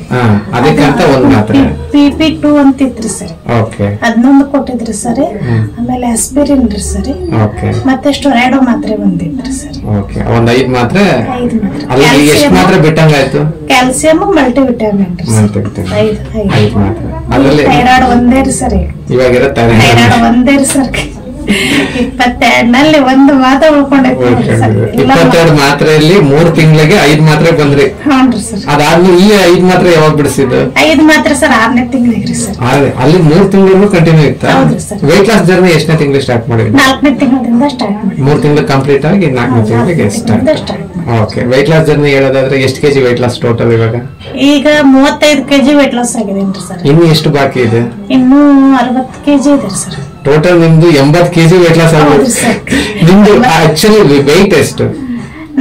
[SPEAKER 1] ಅದಕ್ಕಂತ ಒಂದು ಮಾತ್ರೆ
[SPEAKER 2] PP2 ಅಂತ ಇತ್ರಿ ಸರ್, ಅದನ್ನೊಂದು ಕೊಟ್ಟಿದ್ರಿ ಸರ್. ಆಮೇಲೆ ಆಸ್ಪಿರಿನ್ ರೀ ಸರ್, ಮತ್ತೆ ಸ್ಟೊರಾಯ್ಡೋ ಮಾತ್ರೆ ಬಂದಿದ್ರಿ ಸರ್.
[SPEAKER 1] ಒಂದ್ 5 ಮಾತ್ರೆ. ಎಷ್ಟು ಮಾತ್ರೆ ಬಿಟ್ಟಂಗಾಯ್ತು?
[SPEAKER 2] ಕ್ಯಾಲ್ಸಿಯಂ, ಮಲ್ಟಿವಿಟಮಿನ್ ರೀ ಸರ್, 5 ಮಾತ್ರೆ. ಥೈರಾಯ್ಡ್ ಒಂದೇ ರೀ ಸರ್,
[SPEAKER 1] ಇವಾಗ
[SPEAKER 2] ಥೈರಾಯ್ಡ್ ಒಂದೇ ರೀ ಸರ್. 22ನಲ್ಲಿ 1 ಮಾತ್ರ ಉಳ್ಕೊಂಡೈತಿ.
[SPEAKER 1] 22 ಮಾತ್ರೆಯಲ್ಲಿ 3 ತಿಂಗಳಿಗೆ 5 ಮಾತ್ರೆ ಬಂದ್ರಿ. ಅದಾದ್ಮೇಲೆ ಈ 5 ಮಾತ್ರೆ ಯಾವಾಗ ಬಿಡಿಸಿದ್ದು?
[SPEAKER 2] 5 ಮಾತ್ರೆ ಸರ್ 6ನೇ ತಿಂಗಳಿಗೆ ಸರ್.
[SPEAKER 1] ಅಲ್ಲಿ 3 ತಿಂಗಳು ಕಂಟಿನ್ಯೂ ಇತ್ತಾ? ವೇಟ್ ಲಾಸ್ ಜರ್ನಿ ಎಷ್ಟನೇ ತಿಂಗಳು ಸ್ಟಾರ್ಟ್ ಮಾಡಿದ್ರಿ?
[SPEAKER 2] 4ನೇ ತಿಂಗಳಿಂದ ಸ್ಟಾರ್ಟ್ ಮಾಡಿ
[SPEAKER 1] 3 ತಿಂಗಳು ಕಂಪ್ಲೀಟ್ ಆಗಿ 4ನೇ ತಿಂಗಳಿಗೆ ಸ್ಟಾರ್ಟ್. ವೇಟ್ ಲಾಸ್ ಜರ್ನಿ ಹೇಳೋದಾದ್ರೆ ಎಷ್ಟು ಕೆಜಿ ವೇಟ್ ಲಾಸ್ ಟೋಟಲ್ ಇವಾಗ?
[SPEAKER 2] ಈಗ 35 kg ವೇಟ್ ಲಾಸ್ ಆಗಿದೆ ಸರ್.
[SPEAKER 1] ಇನ್ನು ಎಷ್ಟು ಬಾಕಿ ಇದೆ?
[SPEAKER 2] ಇನ್ನು 60 kg ಇದೆ ಸರ್.
[SPEAKER 1] ಟೋಟಲ್ ನಿಮ್ದು 80 kg ವೇಟ್ ಲಾಸ್ ಆಗಿದೆ. ನಿಮ್ದು ಆಕ್ಚುಲಿ ವೆಯ್ಟ್ ಎಷ್ಟು?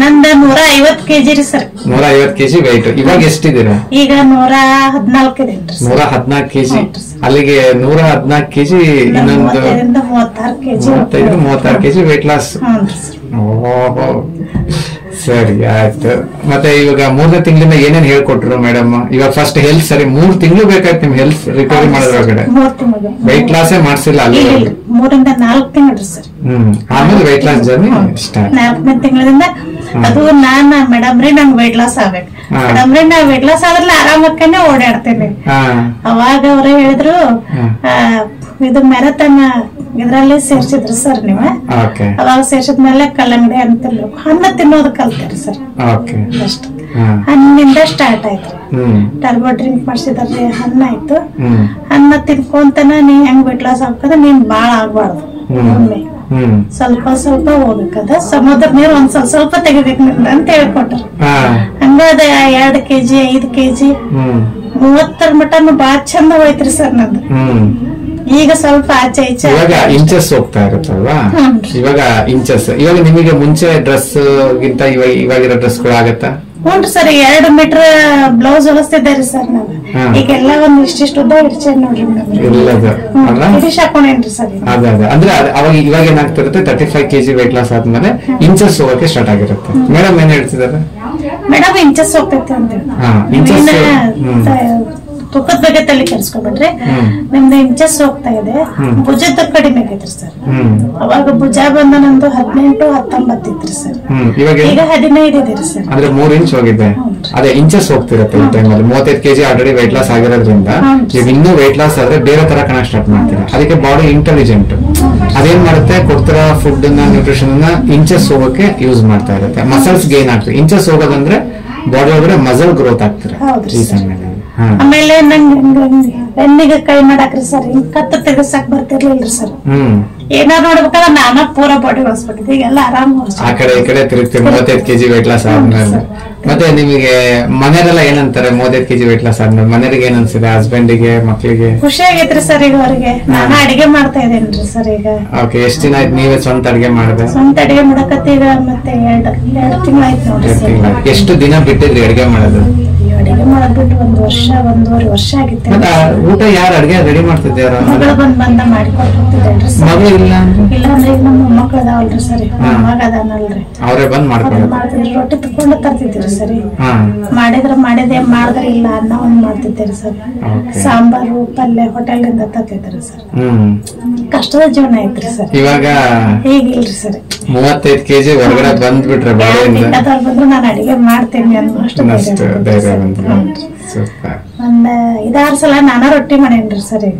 [SPEAKER 2] ನಂದು 150 kg ರೀ ಸರ್.
[SPEAKER 1] 150 kg weight. ಇವಾಗ ಎಷ್ಟಿದ್ದೀರಾ?
[SPEAKER 2] ಈಗ 114 ಇದೆ.
[SPEAKER 1] 114 kg. ಅಲ್ಲಿಗೆ 114 kg ಇನ್ನೊಂದು 36 kg ವೇಟ್ ಲಾಸ್. ಸರಿ ಆಯ್ತು. ಮತ್ತೆ ಇವಾಗ 3ನೇ ತಿಂಗಳಿಂದ ಏನೇನ್ ಹೇಳ್ಕೊಟ್ರು ಮೇಡಮ್? ಇವಾಗ ಫಸ್ಟ್ ಹೆಲ್ತ್ ಸರಿ 3 ತಿಂಗಳು ಬೇಕಾಯ್ತು ನಿಮ್ ಹೆಲ್ತ್ ರಿಕವರಿ ಮಾಡೋದ್ರೊಳಗಡೆ. ವೆಯ್ಟ್ ಲಾಸೇ ಮಾಡ್ಸಿಲ್ಲ ಅಲ್ಲಿ?
[SPEAKER 2] 3ರಿಂದ 4 ತಿಂಗಳು ಸರ್.
[SPEAKER 1] ಆಮೇಲೆ ವೆಯ್ಟ್ ಲಾಸ್ ಜರ್ನಿ ಸ್ಟಾರ್ಟ್.
[SPEAKER 2] 4ನೇ ತಿಂಗಳಿಂದ ಅದು ನಾನ್ ಮೇಡಮ್ ರೀ ನಂಗೆ ವೆಯ್ಟ್ ಲಾಸ್ ಆಗ್ಬೇಕು, ಮೇಡಮ್ ರೀ ನಾ ವೆಯ್ಟ್ ಲಾಸ್ ಆದ್ರಲ್ಲ ಆರಾಮಕ್ಕನೆ ಓಡಾಡ್ತೇನೆ. ಅವಾಗ ಅವ್ರ ಹೇಳಿದ್ರು ಇದು ಮ್ಯಾರಥಾನ್ ಇದ್ರಲ್ಲಿ ಸೇರ್ಸಿದ್ರು ಸರ್ ನೀವು. ಅವಾಗ ಸೇರ್ಸಿದ್ಮೇಲೆ ಕಲ್ಲಂಗಡಿ ಅಂತಿಲ್ಲ ಹಣ್ಣು ತಿನ್ನೋದು ಕಲ್ತೇರಿ ಸರ್. ಅಷ್ಟ ಹಣ್ಣಿಂದ ಸ್ಟಾರ್ಟ್ ಆಯ್ತು. ಟರ್ಬೋ ಡ್ರಿಂಕ್ ಮಾಡ್ಸಿದ್ರಿ, ಹಣ್ಣಾಯ್ತು. ಹಣ್ಣ ತಿನ್ಕೊಂತನ ನೀ ಹೆಂಗ್ ವೆಯ್ಟ್ ಲಾಸ್ ಆಗ್ತದ, ನೀನ್ ಬಾಳ ಆಗ್ಬಾರ್ದು, ಸ್ವಲ್ಪ ಸ್ವಲ್ಪ ಹೋಗ್ಬೇಕದ, ಸಮುದ್ರ ನೀರು ಒಂದ್ ಸ್ವಲ್ಪ ತೆಗಿಬೇಕು ಅಂತ ಹೇಳ್ಕೊಟ್ರು. ಹಂಗಾದ 2 kg 5 kg 30 ಮಟನು ಬಾಳ ಚಂದ ಹೋಯ್ತ್ರಿ ಸರ್ ನಂದು. ಈಗ ಸ್ವಲ್ಪ ಆಚೆ ಈಚೆ
[SPEAKER 1] ಇವಾಗ ಇಂಚಸ್ ಹೋಗ್ತಾ ಇರುತ್ತಲ್ವಾ? ಇವಾಗ ಇಂಚಸ್ ಇವಾಗ ನಿಮಗೆ ಮುಂಚೆ ಡ್ರೆಸ್ ಗಿಂತ ಇವಾಗಿರೋ ಡ್ರೆಸ್ಗಳು ಆಗತ್ತಾ?
[SPEAKER 2] ಹ್ಞೂ ಸರ್, 2 ಮೀಟರ್ ಬ್ಲೌಸ್ ಹೊಲಿಸ್ತಿದ್ದಾರೆ ಸರ್ ನಾನು. ಈಗೆಲ್ಲ ಒಂದ್ ಇಷ್ಟಿಷ್ಟು ಉದ್ದ ಇಡ್ಸೇನ್ ನೋಡ್ರಿ ಹಾಕೊಂಡೇನ್ರಿ ಸರ್.
[SPEAKER 1] ಅದೇ ಅಂದ್ರೆ ಅವಾಗ ಇವಾಗ ಏನಾಗ್ತಿರುತ್ತೆ 35 kg weight loss ಆದ್ಮೇಲೆ ಇಂಚಸ್ ಹೋಗಕ್ಕೆ ಸ್ಟಾರ್ಟ್ ಆಗಿರುತ್ತೆ. ಮೇಡಮ್ ಏನ್ ಹೇಳ್ತಿದ್ದಾರೆ?
[SPEAKER 2] ಮೇಡಮ್ ಇಂಚಸ್ ಹೋಗ್ತೈತೆ ಅಂತ ತೂಕದ ಬಗ್ಗೆ ತಲೆ ಕೆಡಿಸ್ಕೊಬಿಟ್ರಿ. ನಿಮ್ದು ಇಂಚಸ್ ಹೋಗ್ತಾ ಇದೆ, ಭುಜದ ಕಡಿಮೆ ಆಗೈತ್ರಿ ಸರ್. ಅವಾಗ ಭುಜ ಬಂದ ನಂದು 18-19 ಇತ್ರಿ ಸರ್, ಈಗ 15 ಇದೀರಿ ಸರ್.
[SPEAKER 1] ಅಂದ್ರೆ 3 ಇಂಚ್ ಹೋಗಿದೆ. ಅದೇ ಇಂಚಸ್ ಹೋಗ್ತಿರತ್ತೆ ಈ ಟೈಮಲ್ಲಿ. 35 kg ಆಲ್ರೆಡಿ weight loss ಆಗಿರೋದ್ರಿಂದ ಈಗ ಇನ್ನೂ weight loss ಆದ್ರೆ ಬೇರೆ ತರ ಕಾಣಕ್ ಸ್ಟಾರ್ಟ್ ಮಾಡ್ತೀರಾ. ಅದಕ್ಕೆ ಬಾಡಿ ಇಂಟೆಲಿಜೆಂಟ್ ಅದೇನ್ ಮಾಡುತ್ತೆ, ಕೊಡ್ತಿರೋ ಫುಡ್ ನ್ಯೂಟ್ರಿಷನ್ ಇಂಚಸ್ ಹೋಗಕ್ಕೆ ಯೂಸ್ ಮಾಡ್ತಾ ಇರುತ್ತೆ. ಮಸಲ್ಸ್ ಗೇನ್ ಆಗ್ತದೆ. ಇಂಚಸ್ ಹೋಗೋದಂದ್ರೆ ಬಾಡಿ ಒಳಗಡೆ ಮಸಲ್ ಗ್ರೋತ್ ಆಗ್ತಾರೆ ಈ ಸಮಯದಲ್ಲಿ.
[SPEAKER 2] ಆಮೇಲೆ ನಂಗೆ ಬೆನ್ನಿಗೆ ಕೈ ಮಾಡಾಕ್ರಿ ಸರ್, ಹಿಂಗ್ ಕತ್ತು ತೆಗಸಾಕ್ ಬರ್ತಿರ್ಲಿಲ್ರಿ ಸರ್. ಏನಾರು ನೋಡ್ಬೇಕಾದ್ರೆ ನಾನ ಪೂರಾ ಬಾಡಿ ಹೊಸ್ಬಿಟ್ಟಿದ್ದೆ. ಈಗೆಲ್ಲ ಆರಾಮ್
[SPEAKER 1] ಆ ಕಡೆ ಈ ಕಡೆ ತಿರುಗ್ತೀವಿ 35 kg weight loss ಆದ್ಮೇಲೆ. ಮತ್ತೆ ನಿಮಗೆ ಮನೆಯಲ್ಲ ಏನಂತಾರೆ 35 kg weight loss ಆದ್ಮೇಲೆ? ಮನೆಯವರಿಗೆ ಏನ್ ಅನ್ಸಿದೆ? ಹಸ್ಬೆಂಡಿಗೆ, ಮಕ್ಳಿಗೆ?
[SPEAKER 2] ಖುಷಿ ಆಗೈತ್ರಿ ಸರ್. ಈಗ ಅವ್ರಿಗೆ ನಾನು ಅಡಿಗೆ ಮಾಡ್ತಾ ಇದ್ದೇನ್ರಿ ಸರ್ ಈಗ.
[SPEAKER 1] ಓಕೆ, ಎಷ್ಟು ದಿನ ಆಯ್ತು ನೀವೇ ಸ್ವಂತ ಅಡಿಗೆ ಮಾಡಿದೆ?
[SPEAKER 2] ಸ್ವಂತ ಅಡಿಗೆ ಮಾಡಕತ್ತಿ ಈಗ ಮತ್ತೆ 2 ತಿಂಗಳಾಯ್ತು ನೋಡ್ರಿ ಸರ್.
[SPEAKER 1] ಎಷ್ಟು ದಿನ ಬಿಟ್ಟಿದ್ರಿ ಅಡಿಗೆ ಮಾಡೋದು?
[SPEAKER 2] ಅಡಿಗೆ ಮಾಡಬಿಟ್ಟು 1-1.5 ವರ್ಷ ಆಗಿತ್ತು.
[SPEAKER 1] ಊಟ ಯಾರು ಅಡಿಗೆ ರೆಡಿ ಮಾಡ್ತಿದ್ದಾರ?
[SPEAKER 2] ಮಗಳು ಬಂದ ಮಾಡಿಕೊಟ್ಟಿದ್ದೇನ್ರಿ ಸರ್.
[SPEAKER 1] ಮಗಳು ಇಲ್ಲ
[SPEAKER 2] ಅಂದ್ರೆ ಈಗ ನಮ್ಮ ಮಕ್ಳು ಅದಾವಲ್ರಿ ಸರಿ, ಮಗ ಅದಾನಲ್ರಿ,
[SPEAKER 1] ಅವರೇ ಬಂದ್
[SPEAKER 2] ಮಾಡ್ತಿದ್ರಿ. ರೊಟ್ಟಿ ತಕೊಂಡು ತರ್ತಿದ್ರಿ ಸರಿ. ಮಾಡಿದ್ರೆ ಇಲ್ಲ ಅನ್ನ ಒಂದ್ ಮಾಡ್ತಿದ್ದೀರಿ ಸರ್. ಸಾಂಬಾರು ಪಲ್ಯ ಹೋಟೆಲ್ನಿಂದ ತರ್ತಿದ್ರಿ ಸರ್. ಕಷ್ಟದ ಜೀವನ ಐತ್ರಿ ಸರ್. ಇವಾಗ ಹೇಗಿಲ್ರಿ ಸರ್.
[SPEAKER 1] 35 kg ಹೊರಗಡೆ ಬಂದ್ಬಿಟ್ರೆ ಬಾಡಿಯಿಂದ
[SPEAKER 2] ಬಂದ್ರು ನಾನು ಅಡಿಗೆ ಮಾಡ್ತೇನೆ ಅನ್ನೋಷ್ಟು ಒಂದ್ 5-6 ಸಲ ನಾನಾ ರೊಟ್ಟಿ ಮಾಡೇನ್ರಿ ಸರ್. ಈಗ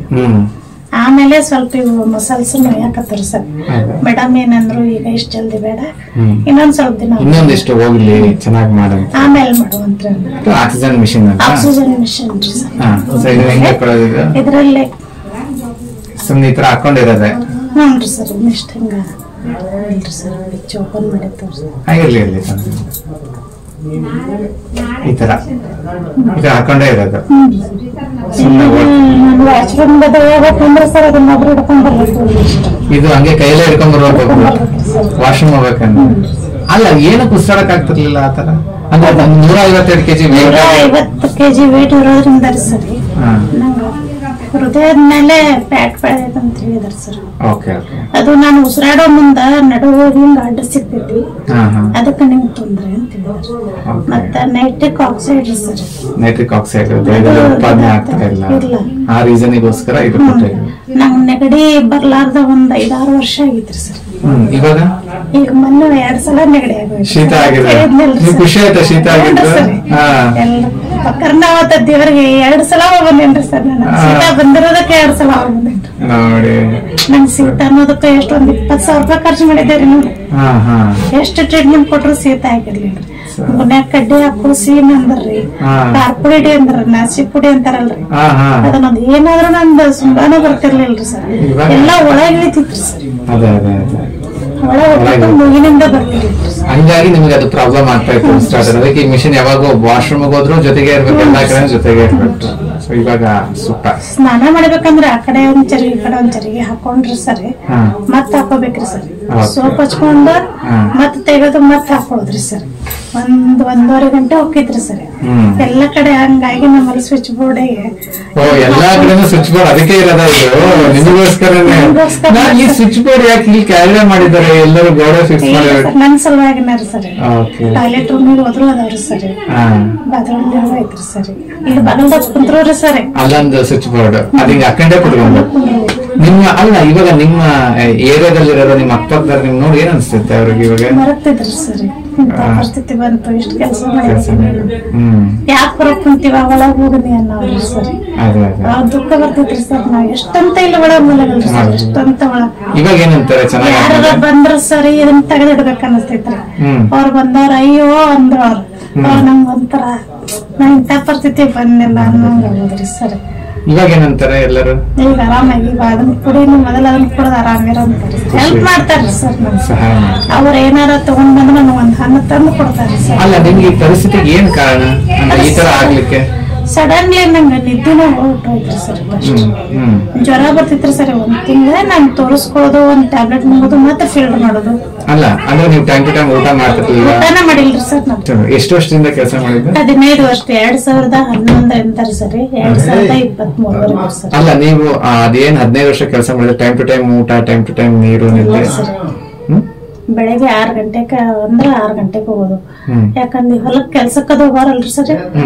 [SPEAKER 2] ಆಮೇಲೆ ಸ್ವಲ್ಪ ಇವು ಮಸಾಲ್ಸ್ ನೋಯಾಕತ್ತಾರ ಸರ್. ಮೇಡಮ್ ಏನಂದ್ರು, ಈಗ ಇಷ್ಟ ಜಲ್ದಿ ಬೇಡ, ಇನ್ನೊಂದ್ ಸ್ವಲ್ಪ ದಿನ
[SPEAKER 1] ಇನ್ನೊಂದಿಷ್ಟು ಹೋಗ್ಲಿ ಚೆನ್ನಾಗಿ ಮಾಡ
[SPEAKER 2] ಆಮೇಲೆ ಮಾಡುವಂತ.
[SPEAKER 1] ಆಕ್ಸಿಜನ್ ಮಿಷಿನ್
[SPEAKER 2] ಇದ್ರಲ್ಲಿ
[SPEAKER 1] ಸುಮ್ನೆ ಈ ತರ ಹಾಕೊಂಡಿರೋದೆ.
[SPEAKER 2] ಹ್ಞೂನ್ರಿ ಸರ್. ಇಷ್ಟ ಹಿಂಗ ಇಲ್ರಿ ಸರ್, ಬಿಚ್ಚಿ ಓಪನ್ ಮಾಡಿ ತೋರ್ಸಿ.
[SPEAKER 1] ಇರ್ಲಿ ಈ ತರ ಹಾಕೊಂಡೇ ಇರೋದು. ಇದು ಹಂಗೆ ಕೈಲೇ ಹಿಡ್ಕೊಂಡ್ ಬರ್ಬೇಕು, ವಾಶ್ರೂಮ್ ಹೋಗ್ಬೇಕಂದ್ರೆ. ಅಲ್ಲ, ಏನಕ್ಕೆ ಉಸಿರಾಡಕ್ ಆಗ್ತಿರ್ಲಿಲ್ಲ ಆತರ? ಅಂದ್ರೆ 152 kg
[SPEAKER 2] 150 kg ವೇಟ್ ಇರೋದ್ರಿಂದ ಸರಿ ಹೃದಯದ ಮೇಲೆ ಪ್ಯಾಟ್ ಬೆಳೆದ ಅಂತ ಹೇಳಿದಾರೆ ಸರ್. ಅದು ನಾನು ಉಸಿರಾಡೋ ಮುಂದ ನಡುವೆ ಹಿಂಗ ಅಡ್ಡ ಸಿಗ್ತೈತಿ, ಅದಕ್ಕೆ ನಿಮ್ಗೆ ತೊಂದ್ರೆ ಅಂತ ಹೇಳಿದ್ರು. ಮತ್ತ nitric oxide sir.
[SPEAKER 1] Nitric oxide ಉತ್ಪಾದನೆ ಆಗ್ತಾ ಇಲ್ಲ, ಆ ರೀಸನ್ಗೋಸ್ಕರ ಇದು
[SPEAKER 2] ನಂಗ್ ನೆಗಡಿ ಬರ್ಲಾರ್ದ 5-6 ವರ್ಷ ಆಗಿತ್ರಿ ಸರ್.
[SPEAKER 1] ಇವಾಗ
[SPEAKER 2] ಈಗ ಮೊನ್ನೆ 2 ಸಲ ನೆಗಡಿ ಆಗೋಯ್ತು.
[SPEAKER 1] ಶೀತ ಆಗಿದೆ. ಖುಷಿ ಆಯ್ತಾ ಶೀತ ಆಗಿದ್ದು?
[SPEAKER 2] ಕರ್ನಾವತ ದೇವರಿಗೆ 2 ಸಲ ಬಂದೇನ್ರಿ ಸರ್. ನಾನು ಶೀತ ಬಂದಿರೋದಕ್ಕೆ 2 ಸಲ ಬಂದೇನ್ರಿ
[SPEAKER 1] ನೋಡಿ.
[SPEAKER 2] ನನ್ ಶೀತ ಅನ್ನೋದಕ್ಕೆ ಎಷ್ಟೊಂದು 20,000 ರೂಪಾಯಿ ಖರ್ಚು ಮಾಡಿದ್ದೇರಿ ನೋಡಿ. ಎಷ್ಟು ಟ್ರೀಟ್ಮೆಂಟ್ ಕೊಟ್ರು ಶೀತ ಆಗಿರ್ಲಿಲ್ರಿ. ಮನ್ಯಾಗ ಕಡ್ಡಿ ಹಾಕು ಸೀನ್ ಅಂದ್ರಿ, ಕಾರ್ಪುಡಿ ಅಂದ್ರ ನಾಸಿ ಪುಡಿ ಅಂತಾರಲ್ರಿ, ಅದನ್ನೊಂದ್ ಏನಾದ್ರೂ ನಂದು ಸುಂಬಾನ ಬರ್ತಿರ್ಲಿಲ್ರಿ ಸರ್. ಎಲ್ಲಾ ಒಳಗೆ ಇಳಿತಿತ್ರಿ ಸರ್, ಮುಗಿನಿಂದ ಬರ್ತಿರ್ಲಿಲ್ರಿ.
[SPEAKER 1] ಹಂಗಾಗಿ ನಿಮ್ಗೆ ಅದು ಪ್ರಾಬ್ಲಮ್ ಆಗ್ತಾ ಇತ್ತು ಸ್ಟಾರ್ಟ್. ಅದಕ್ಕೆ ಈ ಮಿಷಿನ್ ಯಾವಾಗ ವಾಶ್ರೂಮ್ ಹೋದ್ರು ಜೊತೆಗೆ ಇರ್ಬೇಕು, ಎಲ್ಲಾ ಕಡೆ ಜೊತೆಗೆ ಇರ್ಬೇಕು. ಇವಾಗ ಸೂಪರ್.
[SPEAKER 2] ಸ್ನಾನ ಮಾಡ್ಬೇಕಂದ್ರೆ ಆ ಕಡೆ ಒಂದ್ ಚರಿಗೆ ಈ ಕಡೆ ಒಂದ್ ಚರಿಗೆ ಹಾಕೊಂಡ್ರಿ ಸರಿ, ಮತ್ ಹಾಕೋಬೇಕ್ರಿ ಸರ್. ಸೋಪ್ ಹಚ್ಕೊಂಡ ಮತ್ ತೆಗೆದು ಮತ್ ಹಾಕೊಳ್ಳೋದ್ರಿ ಸರ್. 1-1.5 ಗಂಟೆ ಹೋಗಿದ್ರಿ ಸರ್. ಎಲ್ಲಾ ಕಡೆ ಹಂಗಾಗಿ ನಮ್ಮಲ್ಲಿ ಸ್ವಿಚ್ ಬೋರ್ಡ್
[SPEAKER 1] ಎಲ್ಲಾ ಕಡೆ ಸ್ವಿಚ್ ಬೋರ್ಡ್ ಅದಕ್ಕೆ ಇರೋದ ಇದು ನಿಮಗೋಸ್ಕರನೇ. ಈ ಸ್ವಿಚ್ ಬೋರ್ಡ್ ಯಾಕೆ ಇಲ್ಲಿ ಕ್ಯಾರಿ ಮಾಡಿದ್ದಾರೆ? ಎಲ್ಲರೂ ಗೋಡೆ ಫಿಕ್ಸ್ ಮಾಡಿದ್ದಾರೆ
[SPEAKER 2] ನನ್ ಸಲುವಾಗಿನಾರ ಸರ್. ಟಾಯ್ಲೆಟ್ ರೂಮ್ ಹೋದ್ರು ಅದಾವ್ರಿ ಸರ್, ಬಾತ್ರೂಮ್ ಐತ್ರಿ ಸರ್. ಇಲ್ಲಿ ಬಗಲ್ದಾಗ ಕುಂತ್ರೋರಿ ಸರ್.
[SPEAKER 1] ಅಲ್ಲೊಂದು ಸ್ವಿಚ್ ಬೋರ್ಡ್ ಅದು ಹಿಂಗ ಹಾಕೊಂಡೇ ಕುತ್ಕೊಂಡು ನಿಮ್ಮ ಅಲ್ಲ ಇವಾಗ ನಿಮ್ಮ ಏರಿಯಾದಲ್ಲಿರೋ ನಿಮ್ಮ ಅಕ್ಕಪಕ್ಕದವ್ರು ನಿಮ್ ನೋಡಿ ಏನ್ ಅನ್ಸುತ್ತೆ ಅವ್ರಿಗೆ? ಇವಾಗ
[SPEAKER 2] ಮರಕ್ತಿದ್ರಿ ಸರ್, ಪರಿಸ್ಥಿತಿ ಬಂತು, ಇಷ್ಟು ಕೆಲಸ ಯಾಕೆ ಹೊರಗ್ ಕುಂತೀವ ಒಳಗ್ ಹೋಗನಿ ಅನ್ನೋರಿ ಸರ್. ದುಃಖ ಬರ್ತೈತ್ರಿ ಸರ್. ನಾವ್ ಎಷ್ಟಂತ ಇಲ್ಲ ಒಳಗ್ ಮಲಗಲ್ರಿ ಸರ್, ಎಷ್ಟಂತ ಒಳಗ್.
[SPEAKER 1] ಇವಾಗ ಏನಂತಾರೆ
[SPEAKER 2] ಯಾರ ಬಂದ್ರ ಸರಿ ಇದನ್ನ ತೆಗೆದಿಡ್ಬೇಕ ಅನಸ್ತೈತ್ರಿ. ಅವ್ರು ಬಂದವ್ರ ಅಯ್ಯೋ ಅಂದ್ರ ಅವ್ರ ನಂಗ್ ಒಂಥರ ನಾ ಇಂಥ ಪರಿಸ್ಥಿತಿ ಬಂದಿಲ್ಲ ಅನ್ನಂಗ ಆಗೋದ್ರಿ ಸರ್.
[SPEAKER 1] ಇವಾಗ ಏನಂತಾರೆ ಎಲ್ಲರೂ?
[SPEAKER 2] ಈಗ ಆರಾಮಾಗಿ ಅದನ್ನ ಕುಡಿ, ಮೊದಲ ಅದನ್ನ ಕುಡಿದ್ ಆರಾಮಿರೋ ಅಂತಾರೆ, ಹೆಲ್ಪ್ ಮಾಡ್ತಾರ್ರಿ ಸರ್. ಅವ್ರ ಏನಾರ ತಗೊಂಡ್ ಬಂದ್ರೆ ನನಗೆ ಒಂದ್ ಹಣ್ಣು ತಂದು ಕೊಡ್ತಾರ್ರಿ ಸರ್.
[SPEAKER 1] ಅಲ್ಲ, ನಿಮ್ಗೆ ಈ ಪರಿಸ್ಥಿತಿಗೆ ಏನ್ ಕಾರಣ ಈ ತರ ಆಗ್ಲಿಕ್ಕೆ?
[SPEAKER 2] ಸಡನ್ಲಿ ನಂಗೆ ನಿದ್ದೆನ ಹೊರಟೋಯ್ತ್ರಿ ಸರ್. ಜ್ವರ ಬರ್ತಿತ್ರಿ ಸರ್. 1 ತಿಂಗಳ ನಾನು ತೋರಿಸ್ಕೊಳ್ಳೋದು, 1 ಟ್ಯಾಬ್ಲೆಟ್ ಮುಗೋದು, ಮತ್ತೆ ಫೀಲ್ಡ್ ಮಾಡೋದು.
[SPEAKER 1] ಅಲ್ಲ ಅಂದ್ರೆ ನೀವು ಟೈಮ್ ಟು ಟೈಮ್ ಊಟ ಮಾಡ್ತಿರ್ಲಿಲ್ಲ?
[SPEAKER 2] ಊಟನ ಮಾಡಿಲ್ರಿ ಸರ್ ನಾನು.
[SPEAKER 1] ಎಷ್ಟು ವರ್ಷದಿಂದ ಕೆಲಸ ಮಾಡಿದ್ರಿ?
[SPEAKER 2] 15 ವರ್ಷ. 2011 ಸರಿ, 2023 ಸರ್.
[SPEAKER 1] ಅಲ್ಲ ನೀವು ಅದೇನ್ 15 ವರ್ಷ ಕೆಲಸ ಮಾಡಿದ್ರೆ ಟೈಮ್ ಟು ಟೈಮ್ ಊಟ, ಟೈಮ್ ಟು ಟೈಮ್ ನೀರು?
[SPEAKER 2] ಬೆಳಗ್ಗೆ 6 ಗಂಟೆಗೆ ಅಂದ್ರೆ 6 ಗಂಟೆಗೆ ಹೋಗೋದು. ಯಾಕಂದ್ರೆ ಹೊಲಕ್ ಕೆಲ್ಸಕ್ಕದ ಹೋಗಾರಲ್ರಿ ಸರ್.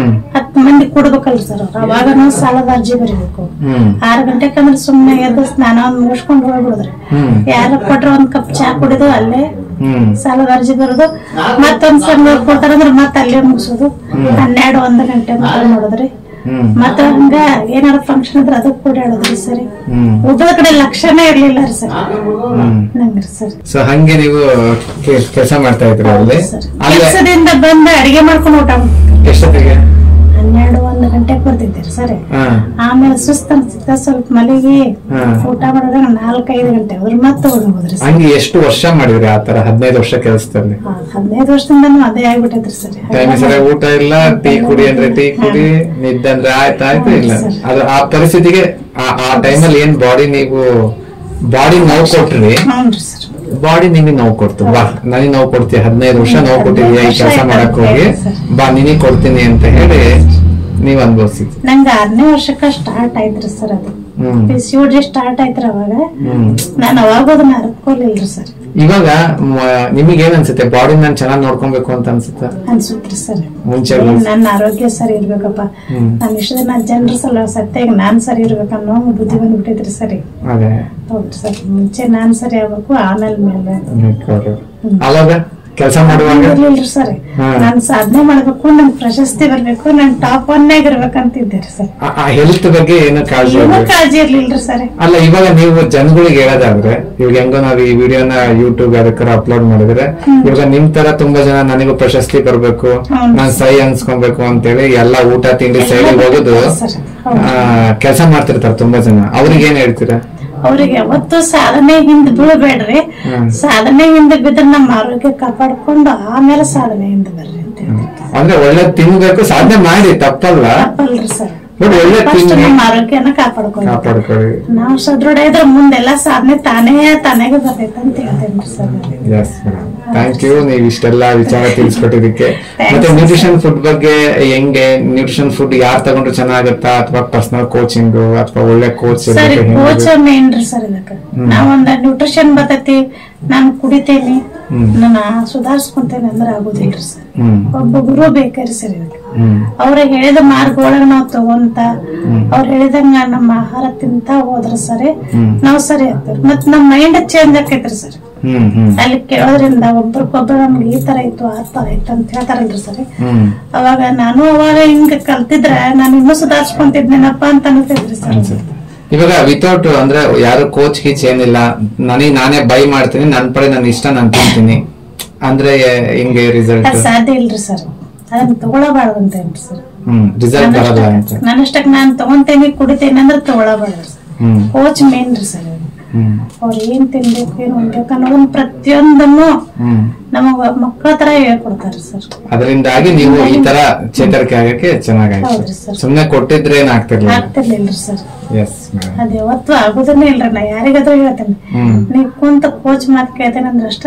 [SPEAKER 2] 10 ಮಂದಿ ಕೊಡ್ಬೇಕಲ್ರಿ ಸರ್. ಅವಾಗ ನಾವು ಸಾಲದ ಅರ್ಜಿ ಬರೀಬೇಕು. 6 ಗಂಟೆಗೆ ಅಂದ್ರೆ ಸುಮ್ನೆ ಎದ್ದು ಸ್ನಾನ ಮುಗಿಸ್ಕೊಂಡು ಹೋಗ್ಬಿಡುದ್ರಿ. ಯಾರ ಕೊಟ್ರ 1 ಕಪ್ ಚಾ ಕುಡಿದು ಅಲ್ಲೇ ಸಾಲದ ಅರ್ಜಿ ಬರೋದು. ಮತ್ತೊಂದ್ ಸಲ ಕೊಡ್ತಾರಂದ್ರೆ ಮತ್ತೆ ಅಲ್ಲೇ ಮುಗಿಸೋದು. 12-1 ಗಂಟೆ ನೋಡಿದ್ರಿ. ಮತ್ತ ಹಂಗ ಏನಾರ ಫಂಕ್ಷನ್ ಇದ್ರೆ ಅದಕ್ಕೆ ಕೂಡಾಡೋದ್ರಿ ಸರಿ. ಊಟದ ಕಡೆ ಲಕ್ಷಣೇ ಇರ್ಲಿಲ್ಲ ರೀ ಸರ್ ನಂಗ್ರಿ ಸರ್.
[SPEAKER 1] ಸೊ ಹಂಗೆ ನೀವು ಕೆಲಸ ಮಾಡ್ತಾ ಇದ್ರಿ ಅಲ್ಲಿ?
[SPEAKER 2] ಕೆಲಸದಿಂದ ಬಂದ ಅಡಿಗೆ ಮಾಡ್ಕೊಂಡು ಊಟ
[SPEAKER 1] ಎಷ್ಟೊತ್ತಿಗೆ?
[SPEAKER 2] 12-1 ಗಂಟೆಗೆ ಬರ್ತಿದ್ದೀರಿ ಸರಿ. ಆಮೇಲೆ ಸುಸ್ತ ಅನ್ಸುತ್ತ ಸ್ವಲ್ಪ ಮಲಗಿ ಊಟ ಮಾಡಿದಾಗ 4-5 ಗಂಟೆ ಹೋದ್ರೆ ಮತ್ತೆ ಹೋಗ್ಬೋದ್ರಿ.
[SPEAKER 1] ಹಂಗೆ ಎಷ್ಟು ವರ್ಷ ಮಾಡಿದ್ರಿ ಆತರ? 15 ವರ್ಷ ಕೆಲಸದಲ್ಲಿ?
[SPEAKER 2] 15 ವರ್ಷದಿಂದ ಅದೇ ಆಗ್ಬಿಟ್ಟೈತ್ರಿ ಸರಿ.
[SPEAKER 1] ಟೈಮ್ ಸರಿ ಊಟ ಇಲ್ಲ, ಟೀ ಕುಡಿ ಅಂದ್ರೆ ಟೀ ಕುಡಿ, ನಿದ್ದೆ ಅಂದ್ರೆ ಆಯ್ತಾಯ್ತು ಇಲ್ಲ. ಅದು ಆ ಪರಿಸ್ಥಿತಿಗೆ ಆ ಟೈಮಲ್ಲಿ ಏನ್ ಬಾಡಿ ನೋವು ಕೊಟ್ರಿ? ಬಾಡಿ ನಿಮಗೆ ನೋವು ಕೊಡ್ತು. ಬಾ ನನಗೆ ನೋವು ಕೊಡ್ತೀಯ, 15 ವರ್ಷ ನೋವು ಕೊಟ್ಟಿದೀಯ ಈ ಕೆಲಸ ಮಾಡಕ್ ಹೋಗಿ, ಬಾ ನಿನಗೆ ಕೊಡ್ತೀನಿ ಅಂತ ಹೇಳಿ ನೀವ್ ಅನ್ಭವಿಸಿದ್ರಿ.
[SPEAKER 2] ನಂಗೆ 6ನೇ ವರ್ಷಕ್ಕ ಸ್ಟಾರ್ಟ್ ಆಯ್ತ್ರಿ ಸರ್. ಅದು PCOD ಸ್ಟಾರ್ಟ್ ಆಯ್ತ್ರಿ. ಅವಾಗ ನಾನು ಅವಾಗ ಅದನ್ನ ಅರ್ಕೋಲಿಲ್ರಿ ಸರ್.
[SPEAKER 1] ಇವಾಗ ನಿಮಗೆ ಏನ್ ಅನ್ಸುತ್ತೆ? ಬಾಡಿ ನಾನು ಚೆನ್ನಾಗಿ ನೋಡ್ಕೊಬೇಕು ಅಂತ
[SPEAKER 2] ಅನ್ಸುತ್ರಿ ಸರ್.
[SPEAKER 1] ಮುಂಚೆ
[SPEAKER 2] ನನ್ನ ಆರೋಗ್ಯ ಸರಿ ಇರ್ಬೇಕಪ್ಪ, ನಾನು ಇಷ್ಟ ದಿನ ಜನರ ಸಲ ಸತ್ಯಾಗ ನಾನ್ ಸರಿ ಇರ್ಬೇಕನ್ನೋ ಬುದ್ಧಿ ಬಂದ್ಬಿಟ್ಟಿದ್ರಿ ಸರಿ. ಹೌದ್ರಿ ಸರ್. ಮುಂಚೆ ನಾನ್ ಸರಿ ಆಗ್ಬೇಕು, ಆಮೇಲೆ ಮೇಲೆ
[SPEAKER 1] ಅವಾಗ ಕೆಲಸ ಮಾಡುವಾಗ
[SPEAKER 2] ಸರ್ ನಾನ್ ಸಾಧನೆ ಮಾಡ್ಬೇಕು, ನನ್ ಪ್ರಶಸ್ತಿ ಬರ್ಬೇಕು, ನನ್ ಟಾಪ್ 1 ಇರ್ಬೇಕಂತಿದ್ದೀರಿ ಸರ್.
[SPEAKER 1] ಹೆಲ್ತ್ ಬಗ್ಗೆ ಏನೋ ಕಾಳಜಿ
[SPEAKER 2] ಇರ್ಲಿಲ್ರಿ ಸರ್.
[SPEAKER 1] ಅಲ್ಲ ಇವಾಗ ನೀವು ಜನಗಳಿಗೆ ಹೇಳೋದಾದ್ರೆ, ಇವಾಗ ಹೆಂಗೋ ನಾವ್ ಈ ವಿಡಿಯೋನ ಯೂಟ್ಯೂಬ್ ಅದಕ್ಕೆ ಅಪ್ಲೋಡ್ ಮಾಡಿದ್ರೆ, ಇವಾಗ ನಿಮ್ ತರ ತುಂಬಾ ಜನ ನನಗೂ ಪ್ರಶಸ್ತಿ ಬರ್ಬೇಕು, ನಾನ್ ಸೈ ಅನ್ಸ್ಕೊಬೇಕು ಅಂತೇಳಿ ಎಲ್ಲಾ ಊಟ ತಿಂಡಿ ಸೈಡಿಗೆ ಹೋಗುದು ಕೆಲಸ ಮಾಡ್ತಿರ್ತಾರೆ ತುಂಬಾ ಜನ. ಅವ್ರಿಗೆ ಏನ್ ಹೇಳ್ತೀರಾ?
[SPEAKER 2] ಅವ್ರಿಗೆ ಯಾವತ್ತು ಸಾಧನೆ ಹಿಂದ್ ಬೀಳ್ಬೇಡ್ರಿ. ಸಾಧನೆ ಹಿಂದ್ ಬಿದ್ರೆ ನಮ್ಮ ಆರೋಗ್ಯ ಕಾಪಾಡ್ಕೊಂಡು ಆಮೇಲೆ ಸಾಧನೆ ಹಿಂದ್ ಬರ್ರಿ ಅಂತ.
[SPEAKER 1] ಅಂದ್ರೆ ಒಳ್ಳೆ ತಿನ್ಬೇಕು, ಸಾಧನೆ ಮಾಡಿ, ತಪ್ಪಲ್ರಿ
[SPEAKER 2] ಸರ್.
[SPEAKER 1] ಒಳ್ಳೆ
[SPEAKER 2] ನಮ್ಮ ಆರೋಗ್ಯನ ಕಾಪಾಡ್ಕೊಳ್ಳಿ. ನಾವು ಸದೃಢ ಇದ್ರೆ ಮುಂದೆಲ್ಲ ಸಾಧನೆ ತಾನಾಗೆ ಬರ್ತೈತೆ ಅಂತ ಹೇಳ್ತೇನೆ ಸರ್.
[SPEAKER 1] ಥ್ಯಾಂಕ್ ಯು, ನೀವು ಇಷ್ಟೆಲ್ಲ ವಿಚಾರ ತಿಳಿಸ್ಕೊಟ್ಟಿದ್ದಕ್ಕೆ. ಮತ್ತೆ ನ್ಯೂಟ್ರಿಷನ್ ಫುಡ್ ಬಗ್ಗೆ ಹೆಂಗೆ? ನ್ಯೂಟ್ರಿಷನ್ ಫುಡ್ ಯಾರು ತಗೊಂಡ್ರೆ ಚೆನ್ನಾಗತ್ತಾ, ಅಥವಾ ಪರ್ಸನಲ್ ಕೋಚಿಂಗ್ ಅಥವಾ ಒಳ್ಳೆ ಕೋಚ್?
[SPEAKER 2] ಕೋಚ್ ಮೇನ್ ರೀ ಸರ್. ಇದಕ್ಕೆ ನಾವೊಂದ ನ್ಯೂಟ್ರಿಷನ್ ಬರ್ತೈತಿ, ನಾನು ಕುಡಿತೇನೆ, ನಾನು ಸುಧಾರಿಸ್ಕೊಂತೇನೆ ಅಂದ್ರೆ ಆಗೋದಿಲ್ರಿ ಸರ್. ಒಬ್ಬ ಗುರು ಬೇಕ್ರಿ ಸರ್ ಇದಕ್ಕೆ. ಅವ್ರ ಹೇಳಿದ ಮಾರ್ಗ ಒಳಗ ನಾವ್ ತಗೊಂತ, ಅವ್ರ ಹೇಳಿದಂಗ ನಮ್ಮ ಆಹಾರ ತಿಂತ ಹೋದ್ರ ಸರಿ ನಾವ್ ಸರಿ ಆಗ್ತೇವ್ರಿ. ಮತ್ ನಮ್ ಮೈಂಡ್ ಚೇಂಜ್ ಆಕೈತ್ರಿ ಸರ್. ಅಲ್ಲಿ ಕೇಳೋದ್ರಿಂದ ಒಬ್ರಿಗೊಬ್ರು ನಮ್ಗೆ ಈ ತರ ಇತ್ತು ಆ ತರ ಇತ್ತು ಅಂತ ಹೇಳ್ತಾರಲ್ರಿ ಸರಿ. ಅವಾಗ ಹಿಂಗ ಕಲ್ತಿದ್ರ ನಾನು ಇನ್ನೂ ಸುಧಾರಿಸ್ಕೊಂತಿದ್ನೇನಪ್ಪ ಅಂತ ಅನ್ಸೈತ್ರಿ ಸರ್.
[SPEAKER 1] ಇವಾಗ ವಿತೌಟ್ ಅಂದ್ರೆ ಯಾರು ಕೋಚ್ ಗೀಚ್ ಏನಿಲ್ಲ, ನನಗೆ ನಾನೇ ಬೈ ಮಾಡ್ತೀನಿ, ನನ್ ಪಡೆ ನನ್ನ ಇಷ್ಟ ನಾನು ತಿಂತೀನಿ ಅಂದ್ರೆ ಹಿಂಗೆ ರಿಸಲ್ಟ್
[SPEAKER 2] ಸಾಧ್ಯ ಇಲ್ರಿ ಸರ್. ಅದನ್ನ ತಗೊಳಬಾರ್ದು ಅಂತ ಏನ್ರಿ ಸರ್.
[SPEAKER 1] ರಿಸಲ್ಟ್ ಬರಲ್ಲ ಅಂತ.
[SPEAKER 2] ನನ್ನಷ್ಟಕ್ಕೆ ನಾನು ತಗೊಂತೇನೆ ಕುಡಿತೇನೆ ಅಂದ್ರೆ ತಗೊಳಬಾರ್ದು ಸರ್. ಕೋಚ್ ಮೇನ್ ರೀ ಸರ್. ಅವ್ರ ಏನ್ ತಿನ್ಬೇಕು, ಏನ್ ಉಣ್ಬೇಕು ಅನ್ನೋದನ್ನ ಪ್ರತಿಯೊಂದನ್ನು ನಮಗ ಮಕ್ಕಳ ತರ ಹೇಳ್ಕೊಡ್ತಾರ ಸರ್.
[SPEAKER 1] ಅದರಿಂದಾಗಿ ನೀವು ಈ ತರ ಚೇತರಿಕೆ ಆಗಕ್ಕೆ ಚೆನ್ನಾಗಾಯ್ತು. ಸುಮ್ನೆ ಕೊಟ್ಟಿದ್ರೆ
[SPEAKER 2] ಆಗ್ತಿರ್ಲಿಲ್ರಿ ಸರ್. ಅದ್ ಯಾವತ್ತು ಆಗೋದನ್ನೇ ಇಲ್ರಿ. ನಾ ಯಾರಿಗಾದ್ರೂ ಹೇಳ್ತೇನೆ, ನೀವ್ ಕುಂತ ಕೋಚ್ ಮಾತ್ ಕೇಳ್ತೇನೆ ಅಂದ್ರೆ ಅಷ್ಟ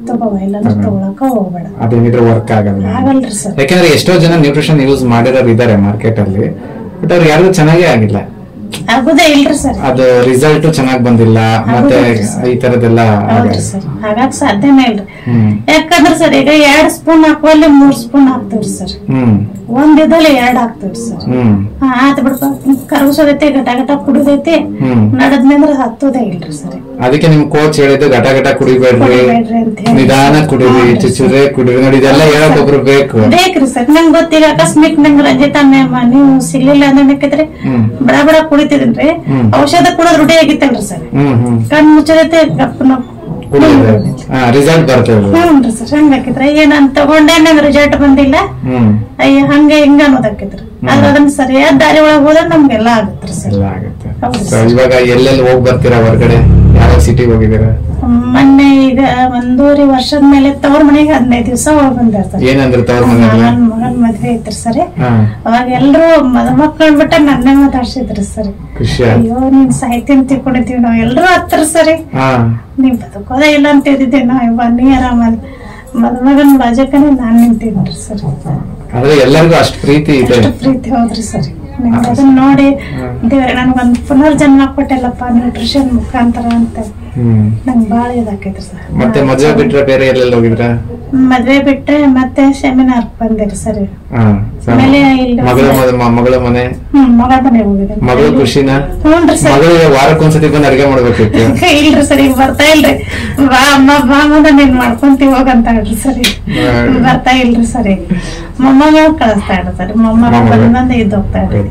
[SPEAKER 2] ತಗೋವ, ಇಲ್ಲಾಂದ್ರೆ ತಗೊಳಕ ಹೋಗ್ಬೇಡ.
[SPEAKER 1] ಅದೇನಿದ್ರೆ ವರ್ಕ್ ಆಗಲ್ರಿ ಸರ್. ಯಾಕಂದ್ರೆ ಎಷ್ಟೋ ಜನ ನ್ಯೂಟ್ರಿಷನ್ ಯೂಸ್ ಮಾಡಿರೋರು ಇದಾರೆ ಮಾರ್ಕೆಟ್ ಅಲ್ಲಿ, ಬಟ್ ಅವ್ರು ಯಾರಿಗೂ ಚೆನ್ನಾಗೇ ಆಗಿಲ್ಲ.
[SPEAKER 2] ಆಗುದೇ ಇಲ್ರಿ ಸರ್.
[SPEAKER 1] ಅದು ರಿಸಲ್ಟ್ ಚೆನ್ನಾಗ್ ಬಂದಿಲ್ಲ, ಮತ್ತೆ ಈ ತರದೆಲ್ಲ
[SPEAKER 2] ಹಾಗಾಗ ಸಾಧ್ಯನೇ ಇಲ್ರಿ. ಯಾಕಂದ್ರೆ ಸರ್ ಈಗ 2 ಸ್ಪೂನ್ ಹಾಕುವಲ್ಲಿ 3 ಸ್ಪೂನ್ ಹಾಕ್ತಿವ್ರಿ ಸರ್. ಒಂದ್ ಇದಲ್ಲಿ 2 ಹಾಕ್ತಿವ್ರಿ ಸರ್. ಆತ ಬಿಡ್ಪ ಕರಗಿಸೋದೈತಿ, ಗಟ ಕುಡಿದೈತಿ, ನಡದ್ನಂದ್ರ ಹತ್ತೋದೇ ಇಲ್ರಿ ಸರ್.
[SPEAKER 1] ಅದಕ್ಕೆ ನಿಮ್ ಕೋಚ್ ಹೇಳಿದ್ದು ಗಟ ಕುಡಿಬೇಡ್ರಿ, ನಿಧಾನ ಕುಡಿರಿ, ಚುಚುರೆ ಕುಡಿರಿ ನೋಡಿ, ಇದೆಲ್ಲ ಹೇಳಕ್ ಒಬ್ರು ಬೇಕ್ರಿ
[SPEAKER 2] ಸರ್. ನಂಗೆ ಗೊತ್ತೀಗ ಅಕಸ್ಮಾತ್ ನಂಗೆ ರಂಜಿತಾ ಮ್ಯಾಮ್ ನೀವು ಸಿಗ್ಲಿಲ್ಲ ಅಂದ್ರೆ ಬಡ ಕುಡಿತಿದ್ರಿ, ಔಷಧ ಕೂಡ ರೂಢಿ ಆಗಿತ್ತಲ್ರಿ ಸರ್. ಕಣ್ ಮುಚ್ಚದೈತೆ
[SPEAKER 1] ರಿಸಲ್ಟ್ ಬರ್ತೇವೆ.
[SPEAKER 2] ಹ್ಞೂ ಸರ್. ಹಂಗಾಕಿದ್ರ ನಾನ್ ತಗೊಂಡೆ ನಂಗೆ ರಿಸಲ್ಟ್ ಬಂದಿಲ್ಲ, ಅಯ್ಯ ಹಂಗೆ ಹಿಂಗ ಅನ್ನೋದಾಕಿದ್ರು. ಆದ್ರೆ ಅದನ್ನ ಸರಿಯಾದ ದಾರಿ ಒಳಗೆ ಹೋದ್ರೆ ನಮ್ಗೆಲ್ಲ ಆಗುತ್ತೆ ಸರ್.
[SPEAKER 1] ಇವಾಗ ಎಲ್ಲೆಲ್ಲಿ ಹೋಗಿ ಬರ್ತೀರಾ ಹೊರಗಡೆ? ಯಾವ ಸಿಟಿಗೆ ಹೋಗಿದ್ದೀರಾ?
[SPEAKER 2] ಮೊನ್ನೆ ಈಗ 1.5 ವರ್ಷದ ಮೇಲೆ ತವ್ರ ಮನೆಗೆ 15 ದಿವಸ ಹೋಗಿ ಬಂದಾರ ಸರ್.
[SPEAKER 1] ಏನಂದ್ರೆ ತವ್ರ ಮನೆಗೆ
[SPEAKER 2] ಮಗನ್ ಮದ್ವೆ ಐತ್ರಿ ಸರ್. ಅವಾಗ ಎಲ್ರು ಮದುಮಕ್ಕಳು ಬಿಟ್ಟ ನನ್ನೇ ಮಾತಾಡ್ಸಿದ್ರಿ ಸರ್. ಅಯ್ಯೋ ನೀನ್ ಸಾಹಿತ್ಯ ತಿಳ್ಕೊಂಡಿದ್ದೀವಿ ನಾವ್ ಎಲ್ರು ಹತ್ರ ಸರಿ, ನೀವ್ ಬದುಕೋದೇ ಇಲ್ಲ ಅಂತ ಹೇಳಿದ್ದೆ ನಾವ್ ನೀ ಆರಾಮ ಮದುಮಗನ್ ಬಾಜಕನೇ ನಾನ್ ನಿಂತಿದ್ರಿ ಸರ್.
[SPEAKER 1] ಎಲ್ಲರಿಗೂ ಅಷ್ಟು ಪ್ರೀತಿ
[SPEAKER 2] ಹೌದ್ರಿ ಸರ್. ಅದನ್ನ ನೋಡಿ ದೇವ್ರೆ ನನ್ಗೊಂದ್ ಪುನರ್ಜನ್ಮ ಕೊಟ್ಟಲ್ಲಪ್ಪ ನ್ಯೂಟ್ರಿಷನ್ ಮುಖಾಂತರ ಅಂತ ನಂಗೆ ಬಾಳ ಇದಾಕೈತ್ರಿ ಸರ್.
[SPEAKER 1] ಮತ್ತೆ ಮದ್ವೆ ಬಿಟ್ರೆ ಬೇರೆ ಎಲ್ಲೆಲ್ಲ ಹೋಗಿದ್ರ?
[SPEAKER 2] ಮದ್ವೆ ಬಿಟ್ರೆ ಮತ್ತೆ ಸೆಮಿನಾರ್ ಬಂದಿರಿ ಸರ್. ಆಮೇಲೆ
[SPEAKER 1] ಮಗಳ ಮನೆ
[SPEAKER 2] ಮಗಳ ಮನೆ ಹೋಗಿದ್ದೆ.
[SPEAKER 1] ಮಗಳು ಖುಷಿನ?
[SPEAKER 2] ಹ್ಞೂನ್ರಿ ಸರ್.
[SPEAKER 1] ಮಗಳಿಗೆ ವಾರಕ್ಕೊಂದ್ಸತಿ ಬಂದು ಅಡಿಗೆ ಮಾಡ್ಬೇಕಿತ್ತು.
[SPEAKER 2] ಇಲ್ರಿ ಸರ್, ಈಗ ಬರ್ತಾ ಇಲ್ರಿ. ಬಾ ಅಮ್ಮ ಬಾ ಮದ ನೀನ್ ಮಾಡ್ಕೊಂತೀವಿ ಹೋಗಂತ ಹೇಳ್ರಿ ಸರಿ. ಬರ್ತಾ ಇಲ್ರಿ ಸರಿ. ಮೊಮ್ಮಗ ಕಳಿಸ್ತಾ ಇಡ್ರಿ ಸರ್. ಮೊಮ್ಮಗ ಬಂದ್ ಇದ್ದು ಹೋಗ್ತಾ ಇಡ್ರಿ.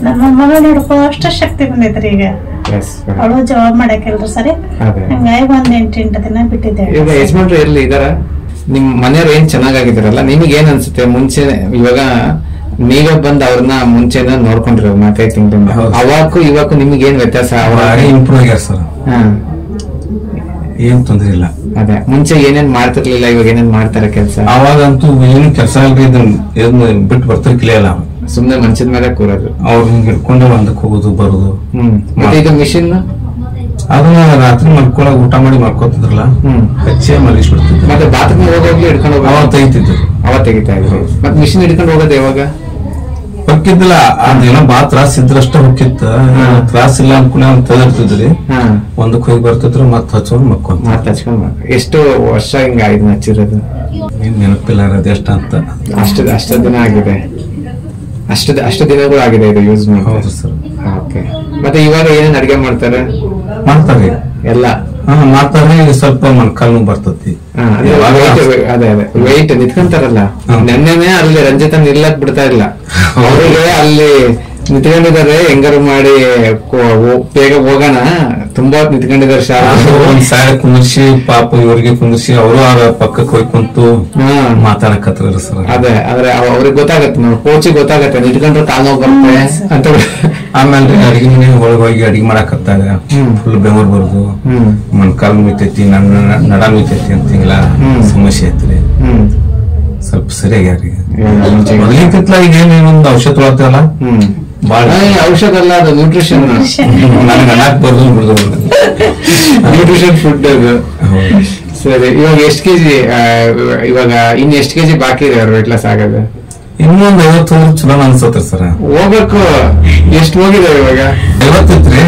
[SPEAKER 2] ನನ್ನ ಮೊಮ್ಮಗ ನೋಡ್ಕೋ ಅಷ್ಟು ಶಕ್ತಿ ಬಂದೈತ್ರಿ ಈಗ. ಅವಳು ಜವಾಬ್ ಮಾಡಕ್ಕಿಲ್ರಿ ಸರಿ. ಹಂಗಾಗಿ ಒಂದ್ 8 ದಿನ ಬಿಟ್ಟಿದ್ದೆ.
[SPEAKER 1] ಈಗ ಯಜಮಾನ್ರು ಎಲ್ಲಿ ಇದಾರ? ನಿಮ್ ಮನೆಯವ್ರು ಏನ್ ಚೆನ್ನಾಗಿದಾರಲ್ಲ, ನಿಮಗೆ ಏನ್ ಅನ್ಸುತ್ತೆ? ಮುಂಚೆ ಇವಾಗ ನೀವೇ ಬಂದ್ ಅವ್ರನ್ನ ಮುಂಚೆನ ನೋಡ್ಕೊಂಡಿರೋ 4-5 ತಿಂಗಳಿಂದ, ಅವಾಗೂ ಇವಾಗೂ ನಿಮ್ಗೆ ಏನ್ ವ್ಯತ್ಯಾಸ?
[SPEAKER 3] ಇಂಪ್ರೂವ್ ಆಗ್ಯಾರ ಸರ್. ಏನ್ ತೊಂದ್ರೆ ಇಲ್ಲ.
[SPEAKER 1] ಅದೇ ಮುಂಚೆ ಏನೇನ್ ಮಾಡ್ತಿರ್ಲಿಲ್ಲ, ಇವಾಗ ಏನೇನ್ ಮಾಡ್ತಾರೆ ಕೆಲಸ?
[SPEAKER 3] ಅವಾಗಂತೂ ಏನು ಕೆಲಸ ಇಲ್ರಿ. ಇದನ್ನ ಬಿಟ್ಟು ಬರ್ತಿರ್ಲಿಲ್ಲ.
[SPEAKER 1] ಸುಮ್ನೆ ಮನ್ಸಿನ ಮೇಲೆ ಕೂರೋದು.
[SPEAKER 3] ಅವ್ರು ಹಿಂಗ್ ಹಿಡ್ಕೊಂಡು ಒಂದಕ್ಕೆ ಹೋಗೋದು ಬರೋದು.
[SPEAKER 1] ಮತ್ತೆ ಇದು ಮಿಷಿನ್
[SPEAKER 3] ಅದನ್ನ ರಾತ್ರಿ ಮಲ್ಕೊಳಕ್ ಊಟ ಮಾಡಿ ಮಲ್ಕೋತಿದ್ರಲ್ಲ, ಹಚ್ಚೆ ಮಲಗಿಸ್ಬಿಡ್ತಿದ್ರು.
[SPEAKER 1] ಮತ್ತೆ ಬಾತ್ರೂಮ್ ಹೋಗೋಗ್ಲಿ ಹಿಡ್ಕೊಂಡು ಹೋಗ
[SPEAKER 3] ತೆಗಿತಿದ್ರು.
[SPEAKER 1] ಅವ ತೆಗಿತಾ ಇದ್ರು. ಮತ್ತೆ ಮಿಷಿನ್ ಹಿಡ್ಕೊಂಡು ಹೋಗೋದು ಯಾವಾಗ?
[SPEAKER 3] ಹೊಕ್ಕಿದ್ದಿಲ್ಲ. ಅದೇನೋ ಬಾ ತ್ರಾಸ ಇದ್ರಷ್ಟ ಹೊಕ್ಕಿತ್ತ. ತ್ರಾಸ ಇಲ್ಲ ಅನ್ಕೊಂಡ್ ತೆಗಿರ್ತಿದ್ರಿ. ಒಂದಕ್ಕೆ ಹೋಗಿ ಬರ್ತಿದ್ರು, ಮತ್ ಹಚ್ಕೊಂಡ್
[SPEAKER 1] ಹಚ್ಕೊಂಡ್. ಎಷ್ಟು ವರ್ಷ ಹಿಂಗ ಇದನ್ನ ಹಚ್ಚಿರೋದು?
[SPEAKER 3] ನೆನಪಿಲ್ಲ ಇರೋದು ಎಷ್ಟ ಅಂತ.
[SPEAKER 1] ಅಷ್ಟು ದಿನ ಆಗಿದೆ. ಅಷ್ಟು ದಿನಗಳು ಆಗಿದೆ ಇದು ಯೂಸ್ ಮಾಡಿ.
[SPEAKER 3] ಹೌದು ಸರ್.
[SPEAKER 1] ಓಕೆ. ಮತ್ತೆ ಇವಾಗ ಏನೇನ್ ಅಡಿಗೆ ಮಾಡ್ತಾರೆ? ಎಲ್ಲ
[SPEAKER 3] ಮಾಡ್ತಾರೆ. ಸ್ವಲ್ಪ ಮೊಣಕಾಲು ಬರ್ತತಿ.
[SPEAKER 1] ಅದೇ ವೆಯ್ಟ್ ನಿಂತ್ಕೊಂತಾರಲ್ಲ. ನೆನ್ನೆನೆ ಅಲ್ಲಿ ರಂಜಿತ ನಿಲ್ಲಕ್ ಬಿಡ್ತಾ ಇಲ್ಲ. ಅವರಿಗೆ ಅಲ್ಲಿ ನಿಂತ್ಕೊಂಡಿದ್ದಾರೆ. ಹೆಂಗಾರು ಮಾಡಿ ಬೇಗ ಹೋಗೋಣ, ತುಂಬಾ ನಿಂತ್ಕೊಂಡಿದ್ದಾರೆ.
[SPEAKER 3] ಒಂದ್ ಸಾಲ ಕುಂದಿರ್ಸಿ ಪಾಪ ಇವ್ರಿಗೆ ಕುಂದಿರ್ಸಿ ಅವರು ಅವ್ರ ಪಕ್ಕಕ್ಕೆ ಹೋಗಿ ಕುಂತು ಮಾತಾಡಕತ್ರ ಸರ್.
[SPEAKER 1] ಅದೇ ಆದ್ರೆ ಅವ್ರಿಗೆ ಗೊತ್ತಾಗತ್ತೆ, ನಾವು ಕೋಚಿಗೆ ಗೊತ್ತಾಗತ್ತೆ ನಿಂತ್ಕೊಂಡ್ರೆ ಕಾಲ್ ನೋವು ಬರುತ್ತೆ ಅಂತ.
[SPEAKER 3] ಆಮೇಲೆ ಅಡಿಗೆ ಮನೆ ಒಳಗೆ ಹೋಗಿ ಅಡಿಗೆ ಮಾಡಕತ್ತಾಗ ಫುಲ್ ಬೆವರು ಬರುದು, ಮೊಣಕಾಲು ಮುಯ್ತೈತಿ, ನಡ ಮುಯ್ತೈತಿ ಅಂತಿಲ್ಲ ಸಮಸ್ಯೆ ಐತ್ರಿ. ಸ್ವಲ್ಪ ಸರಿಯಾಗಿ ಮೊದಲಿಂತ ಈಗ ಏನೇನೊಂದು ಔಷಧ ತೊಗೊಳ್ತೇವಲ್ಲ, ಬಾಳ
[SPEAKER 1] ಔಷಧ ಅಲ್ಲ ಅದು ನ್ಯೂಟ್ರಿಷನ್.
[SPEAKER 3] ನನಗೆ ಅನ್ನಕ್ ಬರ್ದು ಬಿಡುದು
[SPEAKER 1] ನ್ಯೂಟ್ರಿಷನ್ ಫುಡ್ ಅದು. ಸರಿ, ಇವಾಗ ಎಷ್ಟು ಕೆಜಿ? ಇವಾಗ ಇನ್ ಎಷ್ಟು ಕೆಜಿ ಬಾಕಿ ಇದೆ ಅವ್ರ ವೆಯ್ಟ್ ಲಾಸ್ ಆಗೋದು?
[SPEAKER 3] ಇನ್ನೊಂದು 50 ಚಲೋ ಅನ್ಸತ್ರಿ ಸರ್.
[SPEAKER 1] ಹೋಗ್ಬೇಕು. ಎಷ್ಟು ಹೋಗಿದೆ ಇವಾಗ?
[SPEAKER 3] 50 ಇತ್ರಿ,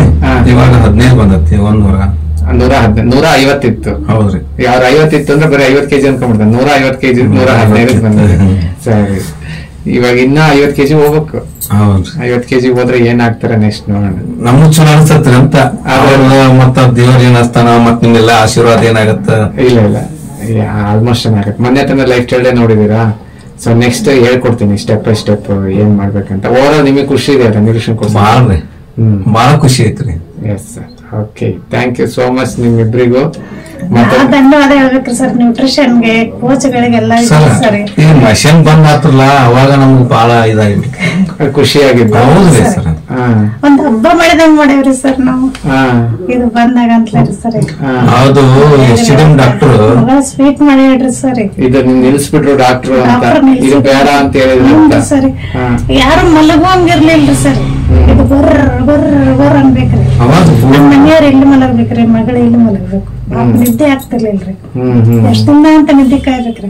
[SPEAKER 3] ಇವಾಗ 15 ಬಂದತಿ.
[SPEAKER 1] 150 ಇತ್ತು. ಹೌದ್ರಿ. ಅವ್ರ 50 ಇತ್ತು ಅಂದ್ರೆ ಬರೀ 50 ಕೆಜಿ ಅನ್ಕೊಂಡ್ಬಿಡ್ತಾರೆ. 150 ಕೆಜಿ 115 ಬಂದಿದೆ. ಸರಿ, ಇವಾಗ ಇನ್ನ 50 ಕೆಜಿ ಹೋಗ್ಬೇಕು. 50 ಕೆಜಿ ಹೋದ್ರೆ ಏನಾಗ್ತಾರೆ ನೆಕ್ಸ್ಟ್ ನೋಡೋಣ.
[SPEAKER 3] ನಮ್ಗೂ ಚಲೋ ಅನ್ಸತ್ರಿ ಅಂತ. ಮತ್ತ ದೇವ್ರ ಏನಾಗ್ತಾನ, ಮತ್ ನಿಮ್ಗೆಲ್ಲ ಆಶೀರ್ವಾದ ಏನಾಗತ್ತ?
[SPEAKER 1] ಇಲ್ಲ ಆಲ್ಮೋಸ್ಟ್ ಏನಾಗತ್ತೆ. ಮೊನ್ನೆ ತನ ಲೈಫ್ ಸ್ಟೈಲ್ ನೋಡಿದೀರಾ? ಸೊ ನೆಕ್ಸ್ಟ್ ಹೇಳ್ಕೊಡ್ತೀನಿ ಸ್ಟೆಪ್ ಬೈ ಸ್ಟೆಪ್ ಏನ್ ಮಾಡ್ಬೇಕಂತ. ಓವರ್ ನಿಮಗೆ ಖುಷಿ ಇದೆ ನ್ಯೂಟ್ರಿಷನ್ ಕೋರ್ಸ್?
[SPEAKER 3] ಬಹಳ ಖುಷಿ ಐತ್ರಿ.
[SPEAKER 1] Yes sir. Okay, thank you so much ನಿಮ್ಮಿಬ್ರಿಗೂ.
[SPEAKER 2] ಧನ್ಯವಾದ ಹೇಳ್ಬೇಕ್ರಿ ಸರ್ ನ್ಯೂಟ್ರಿಷನ್ಗೆ, ಕೋಚ್ಗಳಿಗೆಲ್ಲ.
[SPEAKER 3] ಈ ಮಷಿನ್ ಬಂದ್ ಆತ್ರಲ್ಲ ಅವಾಗ ನಮ್ಗೆ ಬಹಳ ಇದಾಗಿ
[SPEAKER 1] ಖುಷಿ ಆಗಿದ್ದು.
[SPEAKER 3] ಹೌದ್ರಿ ಸರ್.
[SPEAKER 2] ಒಂದ್ ಹಬ್ಬ ಮಾಡಿದಂಗ್ ಮಾಡೇವ್ರಿ ಸರ್ ನಾವು ಇದು ಬಂದಾಗ ಅಂತಲೇ ಸರ್.
[SPEAKER 3] ಹೌದು, ಎಸ್ಟಿಎಂ ಡಾಕ್ಟರ್
[SPEAKER 2] ಸ್ವೀಟ್ ಮಾಡಿ ಹೇಳ್ರಿ ಸರ್.
[SPEAKER 1] ಇದು ನಿಲ್ಸ್ಬಿಟ್ರು ಡಾಕ್ಟರ್ ಅಂತ, ಇದು ಬೇಡ ಅಂತ ಹೇಳಿದ್ರು
[SPEAKER 2] ಸರಿ. ಯಾರು ಮಲಗುವಂಗಿರ್ಲಿಲ್ರಿ ಸರ್. ಇದು ಬರ್ರ ಅನ್ಬೇಕ್ರಿ. ನಮ್ಮ ಮನೆಯವ್ರು ಎಲ್ಲಿ ಮಲಗ್ಬೇಕ್ರಿ, ಮಗಳು ಎಲ್ಲಿ ಮಲಗ್ಬೇಕು, ನಿದ್ದೆ ಆಗ್ತಿರ್ಲಿಲ್ರಿ. ಎಷ್ಟ್ ದಿನ ಅಂತ ನಿದ್ದೆ ಕಾಯ್ಬೇಕ್ರಿ.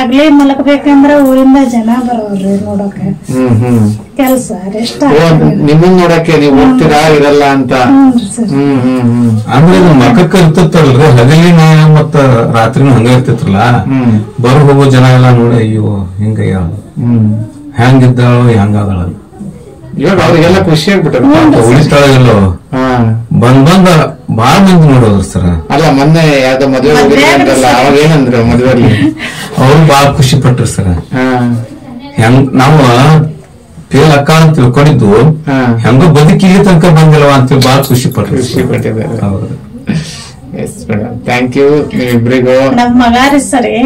[SPEAKER 2] ಆಗ್ಲೇ ಮಲಗ್ಬೇಕಂದ್ರ ಊರಿಂದ ಜನ ಬರೋಲ್ರಿ ನೋಡಕ. ಕೆಲ್ಸ ರೆಸ್ಟ್
[SPEAKER 1] ನಿಮ್ಮನ್ನ ನೋಡಕ್ಕೆ ನೀವು ಹೋಗ್ತೀರಾ ಇರಲ್ಲ ಅಂತ.
[SPEAKER 3] ಅಂದ್ರೆ ಮಕ್ಕಕ್ಕ ಇರ್ತಿತ್ತಲ್ರಿ, ಹಗಲಿನ ಮತ್ತ ರಾತ್ರಿನೂ ಹಂಗ ಇರ್ತಿತ್ರಲ್ಲ. ಬರ್ ಹೋಗೋ ಜನ ಎಲ್ಲಾ ನೋಡಿ ಅಯ್ಯೋ ಹಿಂಗಯ್ಯ ಹೆಂಗಿದ್ದಾಳೋ ಹೆಂಗಾದಳ.
[SPEAKER 1] ಇವಾಗ ಅವ್ರಿಗೆಲ್ಲ ಖುಷಿ ಆಗ್ಬಿಟ್ಟ
[SPEAKER 3] ಉಳಿತಾಳ ಎಲ್ಲೋ ಬಂದ ಬಾಳ ಮಂದಿ ನೋಡೋದ್ರ ಸರ್.
[SPEAKER 1] ಅಲ್ಲ ಮೊನ್ನೆ ಯಾವ್ದೋ ಮದ್ವೆ ಹೋಗಿದ್ರಲ್ಲ, ಅವಾಗ ಏನಂದ್ರು ಮದ್ವೆಲ್ಲಿ?
[SPEAKER 3] ಅವ್ರು ಬಾಳ ಖುಷಿ ಪಟ್ರು ಸರ್. ಹೆಂಗ್ ನಾವು ಫೇಲ್ ಅಕ್ಕ ಅಂತ ತಿಳ್ಕೊಂಡಿದ್ದು, ಹೆಂಗೋ ಬದುಕಿಗೆ ತನಕ ಬಂದಿಲ್ವ ಅಂತೇಳಿ ಬಾಳ ಖುಷಿ
[SPEAKER 1] ಪಟ್ಟಿದ್ದಾರೆ. ಹೌದು. ಎಸ್ ಮೇಡಮ್, ಥ್ಯಾಂಕ್ ಯು ಇಬ್ರಿಗೂ.
[SPEAKER 2] ನಮ್ ಮಗಾರಿ ಸರಿ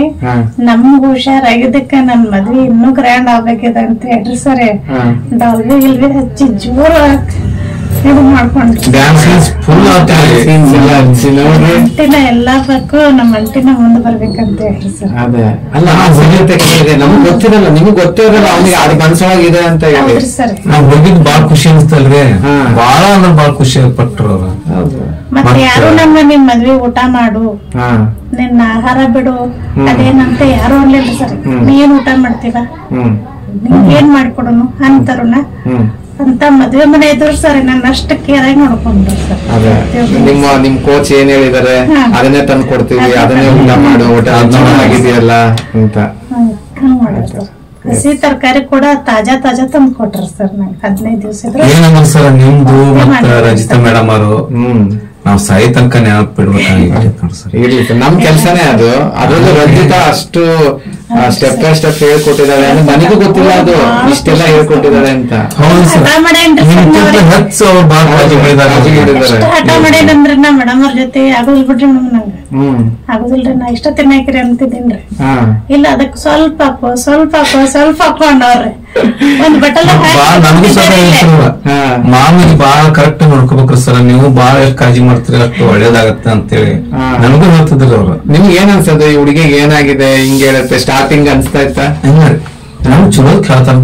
[SPEAKER 2] ನಮ್ಗ್ ಹುಷಾರಾಗಿದ್ದಕ್ಕ ನನ್ ಮದ್ವೆ ಇನ್ನೂ ಗ್ರ್ಯಾಂಡ್ ಆಗ್ಬೇಕಿದೆ ಅಂತ ಹೇಳ್ರಿ ಸರಿ. ಡಾಲ್ಬಿ ಗಿಲ್ಬಿ ಹಚ್ಚಿ ಜೋರ ಇದು ಮಾಡ್ಕೊಂಡ್ರಿ
[SPEAKER 3] ಡ್ಯಾನ್ಸ್ ಫುಲ್
[SPEAKER 2] ಅಂಟಿನ ಎಲ್ಲಾ ಬೇಕು ನಮ್ಮ ಅಂಟಿನ ಮುಂದೆ ಬರ್ಬೇಕಂತ ಹೇಳಿ ಸರ್.
[SPEAKER 1] ಅದೇ ಅಲ್ಲ ನಮ್ಗೆ ಗೊತ್ತಿರಲ್ಲ, ನಿಮ್ಗೆ ಗೊತ್ತಿರಲ್ಲ ಅವ್ನಿಗೆ ಅದು ಮನ್ಸೊಳಗಿದೆ ಅಂತ ಹೇಳಿ.
[SPEAKER 2] ಹೌದ್ರಿ ಸರ್.
[SPEAKER 3] ನಾವ್ ಹೋಗಿದ್ ಬಾಳ ಖುಷಿ ಅನ್ಸ್ತಲ್ರಿ, ಬಾಳ ಅಂದ್ರೆ ಬಾಳ ಖುಷಿ ಪಟ್ರು ಅವ್ರ.
[SPEAKER 2] ಮತ್ತೆ ಯಾರು ನಮ್ಮ ನಿಮ್ ಮದ್ವೆ ಊಟ ಮಾಡು, ನಿನ್ನ ಆಹಾರ ಬಿಡು ಅದೇನಂತ ಯಾರು ಅನ್ಲಿಲ್ಲ ಸರ್. ನೀ ಏನ್ ಊಟ ಮಾಡ್ತೀವ, ನಿಂಗೆ ಏನ್ ಮಾಡ್ಕೊಡೋನು ಅಂತಾರನ ಅಂತ ಮದ್ವೆ ಮನೆ ಇದ್ರು ಸರ್. ನನ್ನ ಅಷ್ಟು ಕೇರಾಗಿ ನೋಡ್ಕೊಂಡ್ರು ಸರ್.
[SPEAKER 1] ನಿಮ್ ಕೋಚ್ ಏನ್ ಹೇಳಿದಾರೆ ಅದನ್ನೇ ತಂದು ಕೊಡ್ತೀವಿ, ಅದನ್ನೇ ಊಟ ಮಾಡು, ಊಟ ಆಗಿದೆಯಲ್ಲ ಅಂತ.
[SPEAKER 2] ಹಸಿ ತರಕಾರಿ ಕೂಡ ತಾಜಾ ತಂದು ಕೊಟ್ರು ಸರ್. ನಂಗೆ 15 ದಿವಸ
[SPEAKER 3] ಏನಂದ್ರ ಸರ್ ನಿಮ್ದು ಮತ್ತ ರಜಿತಾ ಮೇಡಮ್ ಅವರು ನಾವ್ ಸಾಯಿ ತನಕ ನೆನಪಿಡ್ಬೇಕಾಗಿತ್ತು.
[SPEAKER 1] ನಮ್ ಕೆಲ್ಸನೇ ಅದು. ಅದ್ರಲ್ಲೂ ರಂಜಿತಾ ಅಷ್ಟು ಸ್ಟೆಪ್ ಬೈ ಸ್ಟೆಪ್ ಹೇಳ್ಕೊಟ್ಟಿದ್ದಾಳೆ, ನನಗೂ ಗೊತ್ತಿಲ್ಲ ಅದು ಇಷ್ಟೆಲ್ಲ ಹೇಳ್ಕೊಟ್ಟಿದ್ದಾಳೆ ಅಂತ.
[SPEAKER 2] ಹಠ ಮಾಡೇನಂದ್ರೆ ನಾ ಮೇಡಮ್ ಅವ್ರ ಜೊತೆ ಆಗೋದಿಲ್ ಬಿಡ್ರಿ ಮೇಡಮ್, ನಂಗೆ ಆಗೋದಿಲ್ರಿ, ನಾ ಇಷ್ಟ ತಿನ್ನಾಕಿರಿ ಅಂತಿದ್ದೀನ್ರಿ. ಇಲ್ಲ ಅದಕ್ಕೆ ಸ್ವಲ್ಪ ಹಾಕೊಂಡವ್ರಿ ಒಂದ್ ಬಟಲ್
[SPEAKER 3] ಮಾಮಿಗೆ ಬಾಳ ಕರೆಕ್ಟ್ ನೋಡ್ಕೋಬೇಕ್ರಿ ಸರ್. ನೀವು ಬಾಳ ಎಷ್ಟು ಕಾಳಜಿ ಮಾಡ್ತೀರಿ ಅಷ್ಟು ಒಳ್ಳೇದಾಗತ್ತೆ ಅಂತೇಳಿ ನನಗೂ ಹೇಳ್ತಿದ್ರು ಅವ್ರು.
[SPEAKER 1] ನಿಮ್ಗೆ ಏನ್ ಅನ್ಸದು ಈ ಹುಡುಗಿಗೆ ಏನಾಗಿದೆ ಹಿಂಗೆ ಹೇಳುತ್ತೆ ಸ್ಟಾರ್ಟಿಂಗ್ ಅನ್ಸ್ತಾ ಇತ್ತಾ?
[SPEAKER 3] ನಮ್ಗೆ ಚಲೋ ಹೇಳ್ತಾರ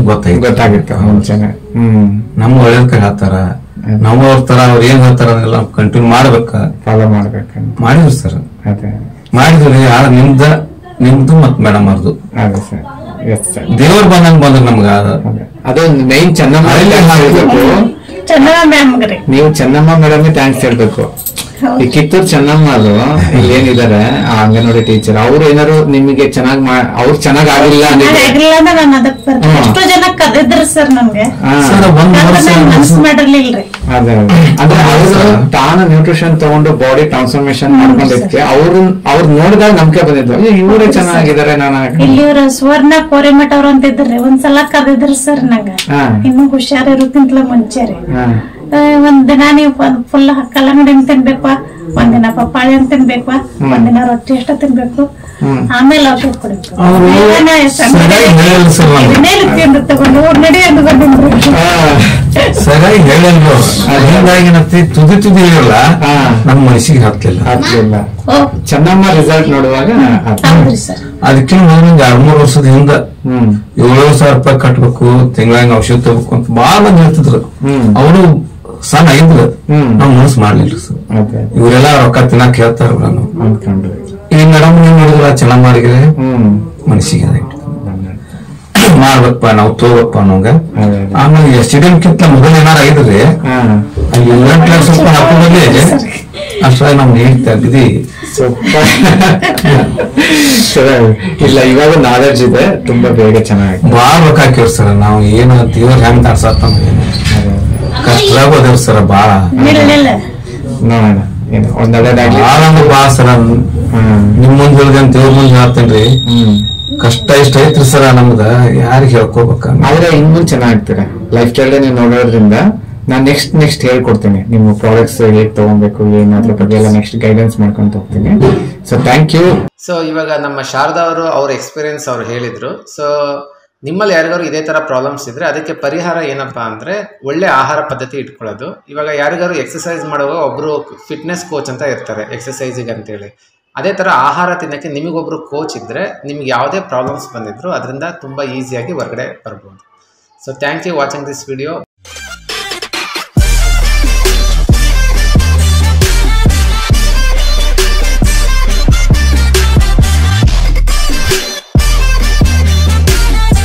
[SPEAKER 1] ಗೊತ್ತಾಗಿತ್ತು ಮುಂಚೆನೆ.
[SPEAKER 3] ನಮ್ ಒಳ್ಳೇದಕ್ಕೆ ಹೇಳ್ತಾರ, ನಾವು ಅವ್ರ ತರ ಅವ್ರ ಏನ್ ಹೇಳ್ತಾರ ಅದೆಲ್ಲ ಕಂಟಿನ್ಯೂ ಮಾಡ್ಬೇಕ,
[SPEAKER 1] ಫಾಲೋ ಮಾಡ್ಬೇಕ
[SPEAKER 3] ಮಾಡಿದ್ರು ಸರ್.
[SPEAKER 1] ಅದೇ
[SPEAKER 3] ಮಾಡಿದ್ರಿ ನಿಮ್ದು ಮತ್ ಮೇಡಮ್ ಅವ್ರದ್ದು.
[SPEAKER 1] ಅದೇ ಸರ್,
[SPEAKER 3] ದೇವ್ರ ಬಂದ್ರೆ ನಮ್ಗ
[SPEAKER 1] ಅದು ಮೈನ್ ಚೆನ್ನಮ್ಮ ನೀವು ಚೆನ್ನಮ್ಮ ಮೇಡಮ್ ಥ್ಯಾಂಕ್ಸ್ ಹೇಳ್ಬೇಕು. ಈ ಕಿತ್ತೂರ್ ಚೆನ್ನಮ್ಮ ಅದು ಏನಿದ್ದಾರೆ ಆ ಅಂಗನವಾಡಿ ಟೀಚರ್, ಅವ್ರು ಏನಾರು ನಿಮಗೆ ಚೆನ್ನಾಗ್ ಅವ್ರು ಚೆನ್ನಾಗ್ ಆಗಿಲ್ಲ
[SPEAKER 2] ಎಷ್ಟೋ ಜನ ಕರೆದಿದ್ರು ಸರ್ ನಮ್ಗೆ, ಮಾಡಿರ್ಲಿಲ್ರಿ.
[SPEAKER 1] ಅದೇ ಅಂದ್ರೆ ಅವರು ತಾನು ನ್ಯೂಟ್ರಿಷನ್ ತಗೊಂಡು ಬಾಡಿ ಟ್ರಾನ್ಸ್ಫಾರ್ಮೇಶನ್ ಮಾಡ್ಕೊಂಡಿದ್ಕೆ ಅವ್ರು ನೋಡಿದಾಗ ನಂಬಿಕೆ ಬಂದಿದ್ದು ಇವರೇ ಚೆನ್ನಾಗಿದ್ದಾರೆ.
[SPEAKER 2] ಇಲ್ಲಿ ಇವ್ರ ಸುವರ್ಣ ಕೋರೆಮಠ ಅವ್ರು ಅಂತ ಇದ್ರಿ, ಒಂದ್ಸಲ ಕರೆದಿದ್ರು ಸರ್ ನಂಗ. ಇನ್ನು ಹುಷಾರಿರೋಕ್ಕಿಂತಲ ಮುಂಚೆ ರೀ ಒಂದಿನ ನೀವು ಫುಲ್ ಕಲ್ಲಂಗಡಿ ತಿನ್ಬೇಕು, ಒಂದಿನ ಪಪ್ಪಾಳಿ ಅಂತ ತಿನ್ಬೇಕು, ಒಂದಿನ ರೊಟ್ಟಿ ಅಷ್ಟ ತಿನ್ಬೇಕು, ಆಮೇಲೆ ಔಷಧ ಕೊಡ್ಬೇಕು. ತಗೊಂಡು ನಡಿ ಅಂದ್ಕೊಂಡಿದ್ರು.
[SPEAKER 3] ಸರಿಯಾಗಿ ಹೇಳಿಲ್ವ ಹಿಂಗಾಗಿ ತುದಿ ಇರಲ್ಲ ನಮ್ಮ ಮನಸ್ಸಿಗೆ ಹತ್ತಲಿಲ್ಲ.
[SPEAKER 1] ಚೆನ್ನಮ್ಮ ರಿಸಲ್ಟ್ ನೋಡುವಾಗ
[SPEAKER 3] ಅದಕ್ಕೆ ಒಂದ್ 2-3 ವರ್ಷದ ಹಿಂದ 7,000 ರೂಪಾಯಿ ಕಟ್ಬೇಕು, ತಿಂಗಳಂಗ ಔಷಧ ತಗೋಬೇಕು ಅಂತ ಬಾಳ ಮಂದಿ ಹೇಳ್ತಿದ್ರು. ಅವರು ಸಣ್ಣ ಇದ್ರು, ನಾವ್ ಮನಸ್ಸು ಮಾಡ್ಲಿಲ್ಲ ಸರ್. ಇವರೆಲ್ಲ ರೊಕ್ಕ ತಿನ್ನಕ್ ಹೇಳ್ತಾರ ನಾನು ಅನ್ಕೊಂಡ್ರೆ. ಈ ಮೇಡಮ್ ನೀವ್ ನೋಡಿದ್ರ ಚೆನ್ನಾಗ್ ಮಾಡಿದ್ರೆ ಮನಸ್ಸಿಗೆ ಮಾಡ್ಬೇಕಪ್ಪ ನಾವ್ ತಗೋಬೇಕಪ್ಪ ಅನ್ನೋಂಗ. ಆಮೇಲೆ ಎಕ್ಸಿಡೆಂಟ್ ಮೊದಲು ಏನಾರ ಆಗಿದ್ರಿ ಅಲ್ಲಿ ಸ್ವಲ್ಪ ಹಾಕೊಂಡಲ್ಲಿ ಅಷ್ಟಾಗಿ ನಾವ್ ನೀರ್ ತೆಗ್ದಿ
[SPEAKER 1] ಇಲ್ಲ ಇವಾಗ ನಾಲೆಡ್ಜ್ ಇದೆ, ತುಂಬಾ ಬೇಗ ಚೆನ್ನಾಗಿ
[SPEAKER 3] ಬಾಳ ರೊಕ್ಕ ಹಾಕಿವ್ರಿ ಸರ್. ನಾವ್ ಏನು ದೇವ್ರ ಹೆಂಗ್ ತಾಡ್ಸತ್ತ ಕಷ್ಟದಾಗ ಹೋದೇವ್ ಸರ್. ಬಾಳ
[SPEAKER 1] ನೋಡೋಣ
[SPEAKER 3] ಬಾಳ ಅಂದ್ರೆ ಬಾಳ ಸರ. ನಿಮ್ ಮುಂದ್ ಹೇಳ್ದೆ ದೇವ್ರ ಮುಂದೆ ಹೇಳ್ತೇನ್ರಿ, ಕಷ್ಟ ಇಷ್ಟ ಐತ್ರಿ ಸರ ನಮ್ದ, ಯಾರಿಗೆ ಹೇಳ್ಕೋಬೇಕ.
[SPEAKER 1] ಆದ್ರೆ ಇನ್ನೂ ಚೆನ್ನಾಗ್ತೀರ ಲೈಫ್ ಸ್ಟೈಲ್ ನೀವು ನೋಡೋದ್ರಿಂದ. ನಾನ್ ನೆಕ್ಸ್ಟ್ ಹೇಳ್ಕೊಡ್ತೀನಿ ನಿಮ್ಮ ಪ್ರಾಡಕ್ಟ್ಸ್ ಹೇಗ್ ತಗೊಬೇಕು ಏನು ಅದ್ರ ಬಗ್ಗೆ ಎಲ್ಲ ನೆಕ್ಸ್ಟ್ ಗೈಡೆನ್ಸ್ ಮಾಡ್ಕೊಂತ ಹೋಗ್ತೀನಿ. So thank you.
[SPEAKER 4] ಸೊ ಇವಾಗ ನಮ್ಮ ಶಾರದಾ ಅವರು ಅವ್ರ ಎಕ್ಸ್ಪೀರಿಯನ್ಸ್ ಅವ್ರು ಹೇಳಿದ್ರು. ಸೊ ನಿಮ್ಮಲ್ಲಿ ಯಾರಿಗಾರು ಇದೇ ತರ ಪ್ರಾಬ್ಲಮ್ಸ್ ಇದ್ರೆ ಅದಕ್ಕೆ ಪರಿಹಾರ ಏನಪ್ಪಾ ಅಂದ್ರೆ ಒಳ್ಳೆ ಆಹಾರ ಪದ್ಧತಿ ಇಟ್ಕೊಳ್ಳೋದು. ಇವಾಗ ಯಾರಿಗಾರು ಎಕ್ಸರ್ಸೈಸ್ ಮಾಡುವಾಗ ಒಬ್ರು ಫಿಟ್ನೆಸ್ ಕೋಚ್ ಅಂತ ಇರ್ತಾರೆ ಎಕ್ಸರ್ಸೈಸಿಗೆ ಅಂತೇಳಿ, ಅದೇ ತರ ಆಹಾರ ತಿನ್ನಕ್ಕೆ ನಿಮಗೊಬ್ರು ಕೋಚ್ ಇದ್ರೆ ನಿಮ್ಗೆ ಯಾವುದೇ ಪ್ರಾಬ್ಲಮ್ಸ್ ಬಂದಿದ್ರು ಅದರಿಂದ ತುಂಬಾ ಈಸಿಯಾಗಿ ಹೊರಗಡೆ ಬರ್ಬೋದು. So thank you watching this video.